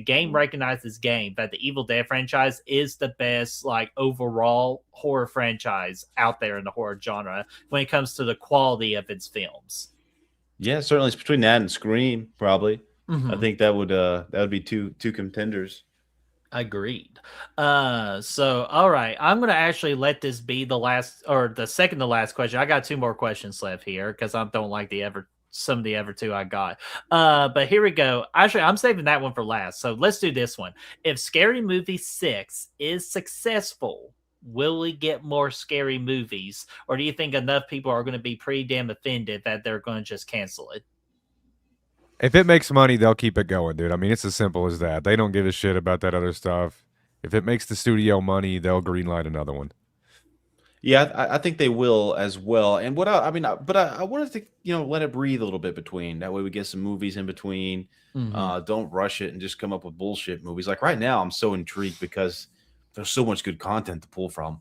game recognizes game that the Evil Dead franchise is the best like overall horror franchise out there in the horror genre when it comes to the quality of its films. Yeah, certainly it's between that and Scream, probably. I Mhm. think that would be two contenders. Agreed. So all right, I'm gonna actually let this be the last or the second to last question. I got two more questions left here because I don't like some of the ever two I got. But here we go. Actually, I'm saving that one for last. So let's do this one. If Scary Movie 6 is successful, will we get more scary movies? Or do you think enough people are gonna be pretty damn offended that they're gonna just cancel it? If it makes money, they'll keep it going, dude. I mean, it's as simple as that. They don't give a shit about that other stuff. If it makes the studio money, they'll greenlight another one. Yeah, I think they will as well. And I wanted to let it breathe a little bit between. That way we get some movies in between. Mhm. Don't rush it and just come up with bullshit movies. Like right now, I'm so intrigued because there's so much good content to pull from.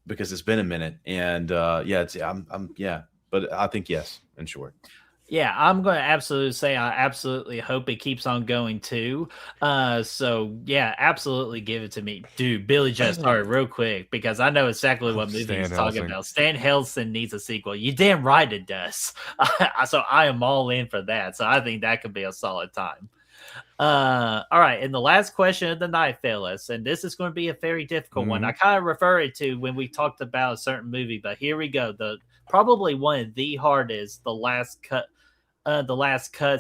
Because it's been a minute, and yeah. But I think yes, in short. Yeah, I'm going to absolutely say I absolutely hope it keeps on going too. So yeah, absolutely give it to me, dude. Billy just started real quick because I know exactly what movie Stan he's talking Helsing. about. Stan Helsing needs a sequel. You damn right it does. So I am all in for that. So I think that could be a solid time. All right, and the last question of the night, fellas, and this is going to be a very difficult one. I Mhm. kind of refer it to when we talked about a certain movie, but here we go. The probably one of the hardest, the last cut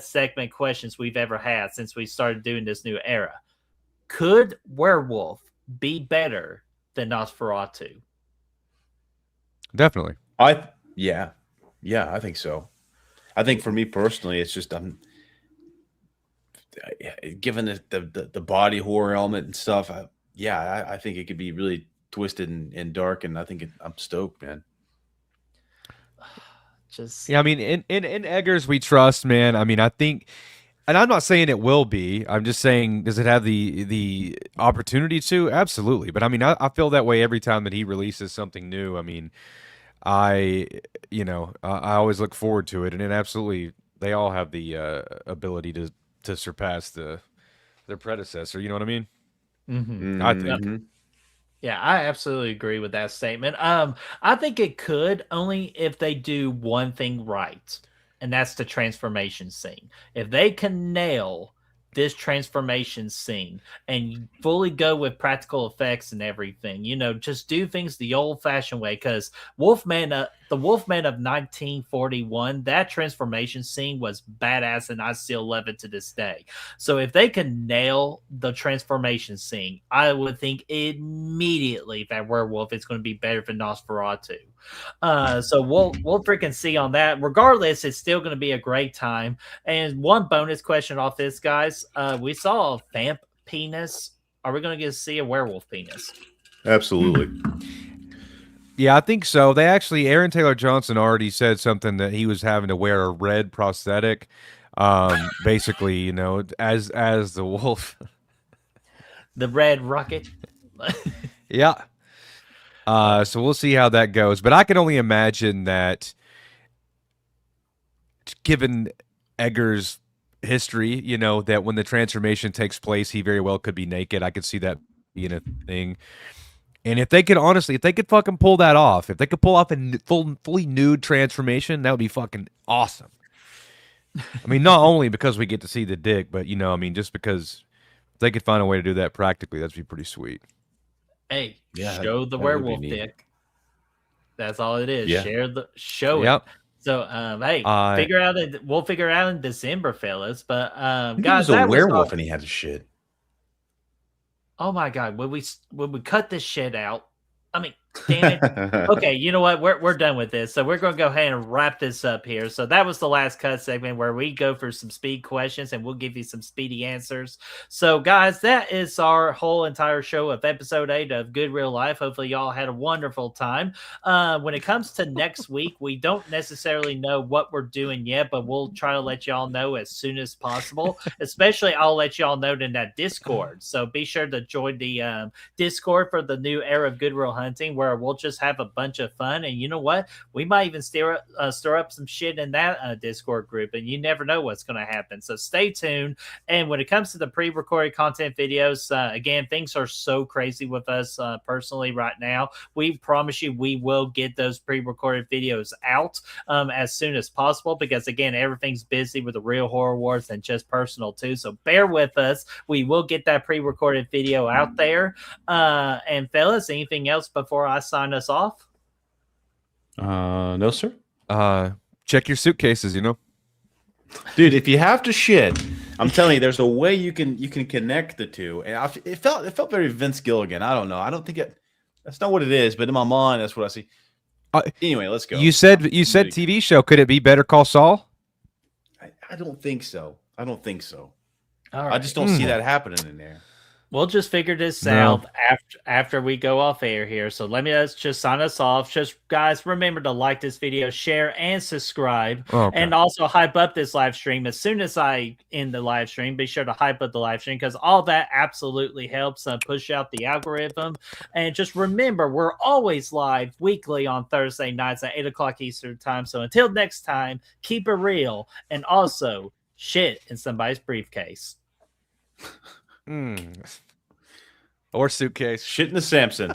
segment questions we've ever had since we started doing this new era. Could Werewolf be better than Nosferatu? Definitely. Yeah, I think so. I think for me personally, it's just given the body horror element and stuff. I think it could be really twisted and dark, and I think I'm stoked, man. Just Yeah, I mean, in Eggers we trust, man. I mean, I think, and I'm not saying it will be. I'm just saying, does it have the opportunity to? Absolutely. But I mean, I feel that way every time that he releases something new. I mean, I I always look forward to it, and it absolutely they all have the ability to surpass their predecessor. You know what I mean? I Yep. think. Hmm. Yeah, I absolutely agree with that statement. I think it could only if they do one thing right, and that's the transformation scene. If they can nail this transformation scene and fully go with practical effects and everything, just do things the old-fashioned way. Because the Wolfman of 1941, that transformation scene was badass, and I still love it to this day. So if they can nail the transformation scene, I would think immediately that Werewolf is going to be better than Nosferatu. So we'll freaking see on that. Regardless, it's still going to be a great time. And one bonus question off this, guys: we saw a vamp penis. Are we going to get to see a werewolf penis? Absolutely. Yeah, I think so. They actually, Aaron Taylor Johnson already said something that he was having to wear a red prosthetic. Basically, as the wolf. The red rocket. Yeah. So we'll see how that goes. But I can only imagine that, given Eggers' history, that when the transformation takes place, he very well could be naked. I could see that being a thing. And if they could fucking pull that off, if they could pull off a fully nude transformation, that would be fucking awesome. I mean, not only because we get to see the dick, but just because if they could find a way to do that practically, that'd be pretty sweet. Hey, Yeah, show the that would be werewolf neat. dick. That's all it is. Yeah. Show it. Yep. So, hey, Uh, we'll figure it out in December, fellas. But, He guys, was a that was werewolf and he had a shit. oh my god, when we cut this shit out, I mean, Damn it. Okay, you know what? We're done with this. So we're going to go ahead and wrap this up here. So that was the last cut segment where we go for some speed questions and we'll give you some speedy answers. So guys, that is our whole entire show of episode 8 of Good Real Life. Hopefully y'all had a wonderful time. When it comes to next week, we don't necessarily know what we're doing yet, but we'll try to let y'all know as soon as possible. Especially I'll let y'all know in that Discord. So be sure to join the Discord for the new era of Good Real Hunting, where we'll just have a bunch of fun. And you know what? We might even stir up some shit in that Discord group, and you never know what's going to happen. So stay tuned. And when it comes to the pre-recorded content videos, again, things are so crazy with us personally right now. We promise you we will get those pre-recorded videos out as soon as possible, because again, everything's busy with the Real Horror Wars and just personal too. So bear with us. We will get that pre-recorded video out there. And fellas, anything else before I sign us off? No, sir. Check your suitcases, you know. Dude, if you have to shit, I'm telling you, there's a way you can connect the two. And it felt very Vince Gilligan. I don't know. I don't think that's not what it is, but in my mind, that's what I see. Anyway, let's go. You said TV show. Could it be Better Call Saul? I don't think so. I don't think so. All right. I just don't see that happening in there. We'll just figure this out after we go off air here. So let's just sign us off. Just guys, remember to like this video, share, and subscribe. And also hype up this live stream. As soon as I end the live stream, be sure to hype up the live stream, because all that absolutely helps push out the algorithm. And just remember, we're always live weekly on Thursday nights at 8 o'clock Eastern time. So until next time, keep it real, and also shit in somebody's briefcase. Or suitcase. Shit in the Samson.